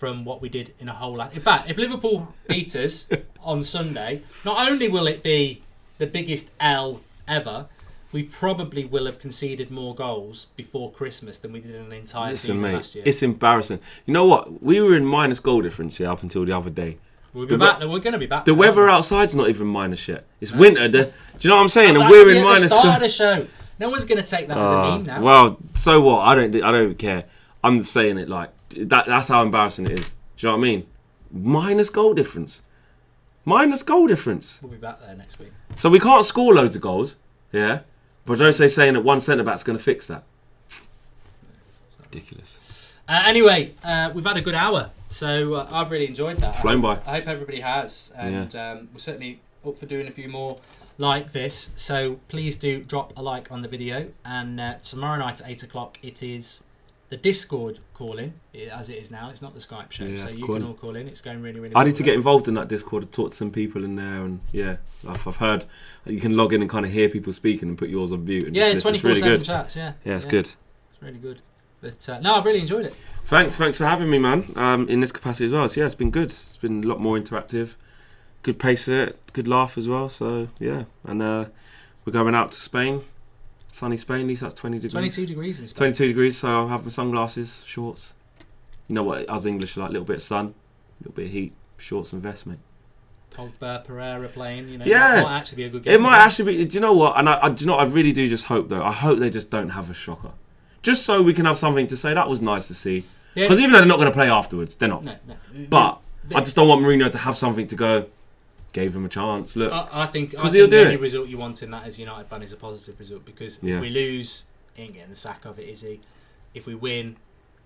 from what we did in a whole lot. In fact, if Liverpool beat us on Sunday, not only will it be the biggest L ever, we probably will have conceded more goals before Christmas than we did in an entire season last year. It's embarrassing. You know what? We were in minus goal difference up until the other day. We'll be back. We're going to be back. The weather outside's not even minus yet. It's winter. Do you know what I'm saying? And we're in minus. At the start of the show. No one's going to take that as a meme now. Well, so what? I don't care. I'm just saying it like that. That's how embarrassing it is. Do you know what I mean? Minus goal difference. Minus goal difference. We'll be back there next week. So we can't score loads of goals. Yeah. But Jose saying that one centre back's going to fix that. Ridiculous. Anyway, we've had a good hour, so I've really enjoyed that. Flown by. I hope everybody has, and we're certainly up for doing a few more like this. So please do drop a like on the video, and tomorrow night at 8 o'clock it is the Discord calling, as it is now. It's not the Skype show, so you can all call in. It's going really, really well. I need to get involved in that Discord, talk to some people in there, and I've heard you can log in and kind of hear people speaking and put yours on mute. And 24/7 chats. Yeah, it's good. It's really good. But no, I've really enjoyed it. Thanks for having me, man. In this capacity as well. So it's been good. It's been a lot more interactive. Good pace of it. Good laugh as well. So yeah, and we're going out to Spain. Sunny Spain, at least that's 20 degrees. 22 degrees in Spain. 22 degrees, so I'll have my sunglasses, shorts. You know what us English are like, a little bit of sun, a little bit of heat, shorts and vest, mate. Pogba, Pereira playing, you know, yeah. It might actually be a good game. It might actually be, do you know what? And I really do just hope, though, I hope they just don't have a shocker. Just so we can have something to say, that was nice to see. Because even though they're not going to play afterwards, they're not. No. But I just don't want Mourinho to have something to go, gave him a chance. Look, I think any result you want in that as a United fan is a positive result, because if we lose, he ain't getting the sack of it, is he? If we win,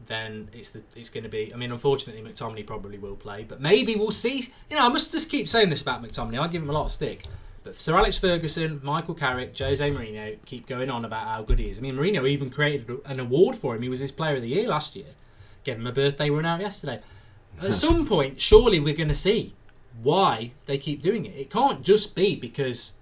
then it's going to be. I mean, unfortunately, McTominay probably will play, but maybe we'll see. You know, I must just keep saying this about McTominay. I give him a lot of stick, but Sir Alex Ferguson, Michael Carrick, Jose Mourinho keep going on about how good he is. I mean, Mourinho even created an award for him. He was his Player of the Year last year. Gave him a birthday run out yesterday. At some point, surely we're going to see why they keep doing it. It can't just be because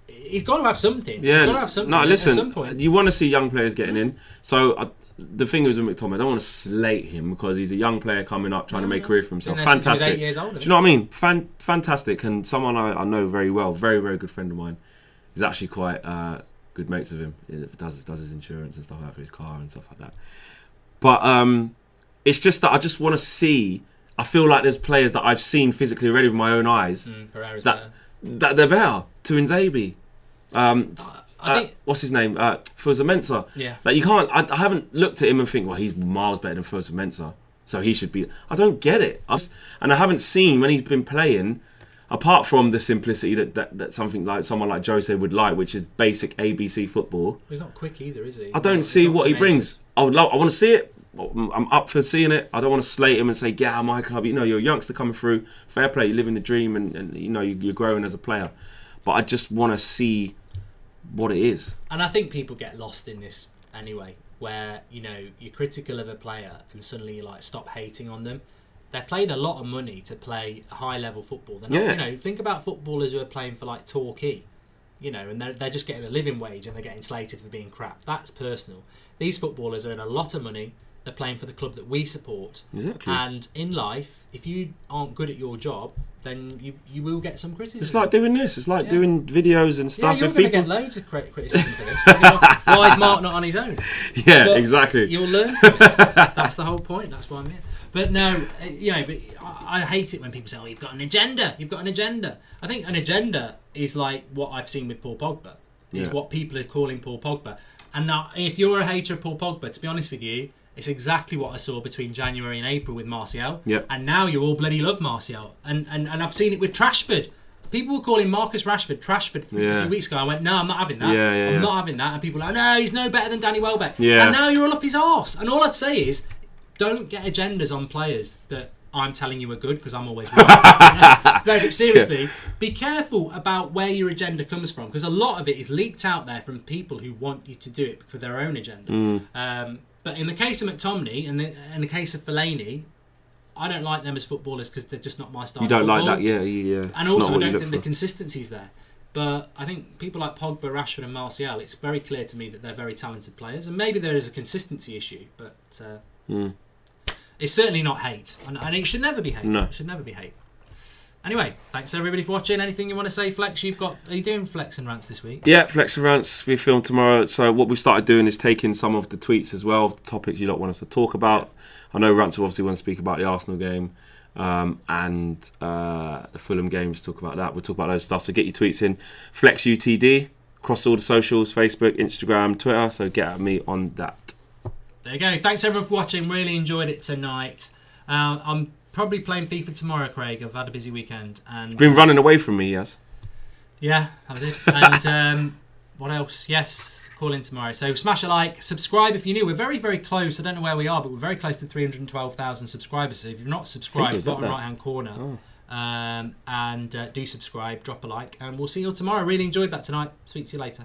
he's got to have something. Yeah, he's got to have something. No, listen, at some point. You want to see young players getting in. So the thing is with McTominay, I don't want to slate him because he's a young player coming up trying to make a career for himself. Fantastic. He's 8 years older. Do you know what I mean? Fantastic. And someone I know very well, very, very good friend of mine, is actually quite good mates with him. He does his insurance and stuff like that for his car and stuff like that. But it's just that I just want to see. I feel like there's players that I've seen physically already with my own eyes that they're better. Tuanzebe. I think what's his name? Fosu Mensah. Yeah. Like you can't. I haven't looked at him and think, well, he's miles better than Fosu Mensah, so he should be. I don't get it. And I haven't seen when he's been playing, apart from the simplicity that something like someone like Jose would like, which is basic ABC football. He's not quick either, is he? I don't see what he brings. I want to see it. I'm up for seeing it. I don't want to slate him and say, get out of my club. You know, you're a youngster coming through. Fair play. You're living the dream and you know, you're growing as a player. But I just want to see what it is. And I think people get lost in this anyway, where, you know, you're critical of a player and suddenly you like stop hating on them. They're paid a lot of money to play high level football. They're not, you know, think about footballers who are playing for like Torquay, you know, and they're just getting a living wage and they're getting slated for being crap. That's personal. These footballers earn a lot of money. They're playing for the club that we support. Exactly. And in life, if you aren't good at your job, then you will get some criticism. It's like doing this. It's like doing videos and stuff. Yeah, you're going to get loads of criticism for this. Why is Mark not on his own? Yeah, but exactly. You'll learn from it. That's the whole point. That's why I'm here. But no, you know, but I hate it when people say, oh, you've got an agenda. You've got an agenda. I think an agenda is like what I've seen with Paul Pogba. Is what people are calling Paul Pogba. And now, if you're a hater of Paul Pogba, to be honest with you, it's exactly what I saw between January and April with Martial. Yep. And now you all bloody love Martial. And I've seen it with Trashford. People were calling Marcus Rashford Trashford a few weeks ago. I went, no, I'm not having that. I'm not having that. And people were like, no, he's no better than Danny Welbeck. Yeah. And now you're all up his arse. And all I'd say is, don't get agendas on players that I'm telling you are good, because I'm always right. No, but seriously, be careful about where your agenda comes from, because a lot of it is leaked out there from people who want you to do it for their own agenda. But in the case of McTominay and in the case of Fellaini, I don't like them as footballers because they're just not my style. You don't of football. Like that, yeah. And also, I don't think the consistency's there. But I think people like Pogba, Rashford and Martial, it's very clear to me that they're very talented players. And maybe there is a consistency issue, but It's certainly not hate, and it should never be hate. No. It should never be hate. Anyway, thanks everybody for watching. Anything you want to say, Flex? Are you doing Flex and Rants this week? Yeah, Flex and Rants. We film tomorrow. So what we've started doing is taking some of the tweets as well, topics you don't want us to talk about. I know Rants will obviously want to speak about the Arsenal game and the Fulham games. Talk about that. We'll talk about those stuff. So get your tweets in. Flex UTD across all the socials: Facebook, Instagram, Twitter. So get at me on that. There you go. Thanks everyone for watching. Really enjoyed it tonight. I'm probably playing FIFA tomorrow, Craig. I've had a busy weekend and Been running away from me, yes. Yeah, I did. And what else? Yes, call in tomorrow. So smash a like, subscribe if you're new. We're very, very close. I don't know where we are, but we're very close to 312,000 subscribers. So if you've not subscribed, bottom right-hand corner, and do subscribe, drop a like, and we'll see you all tomorrow. Really enjoyed that tonight. Speak to you later.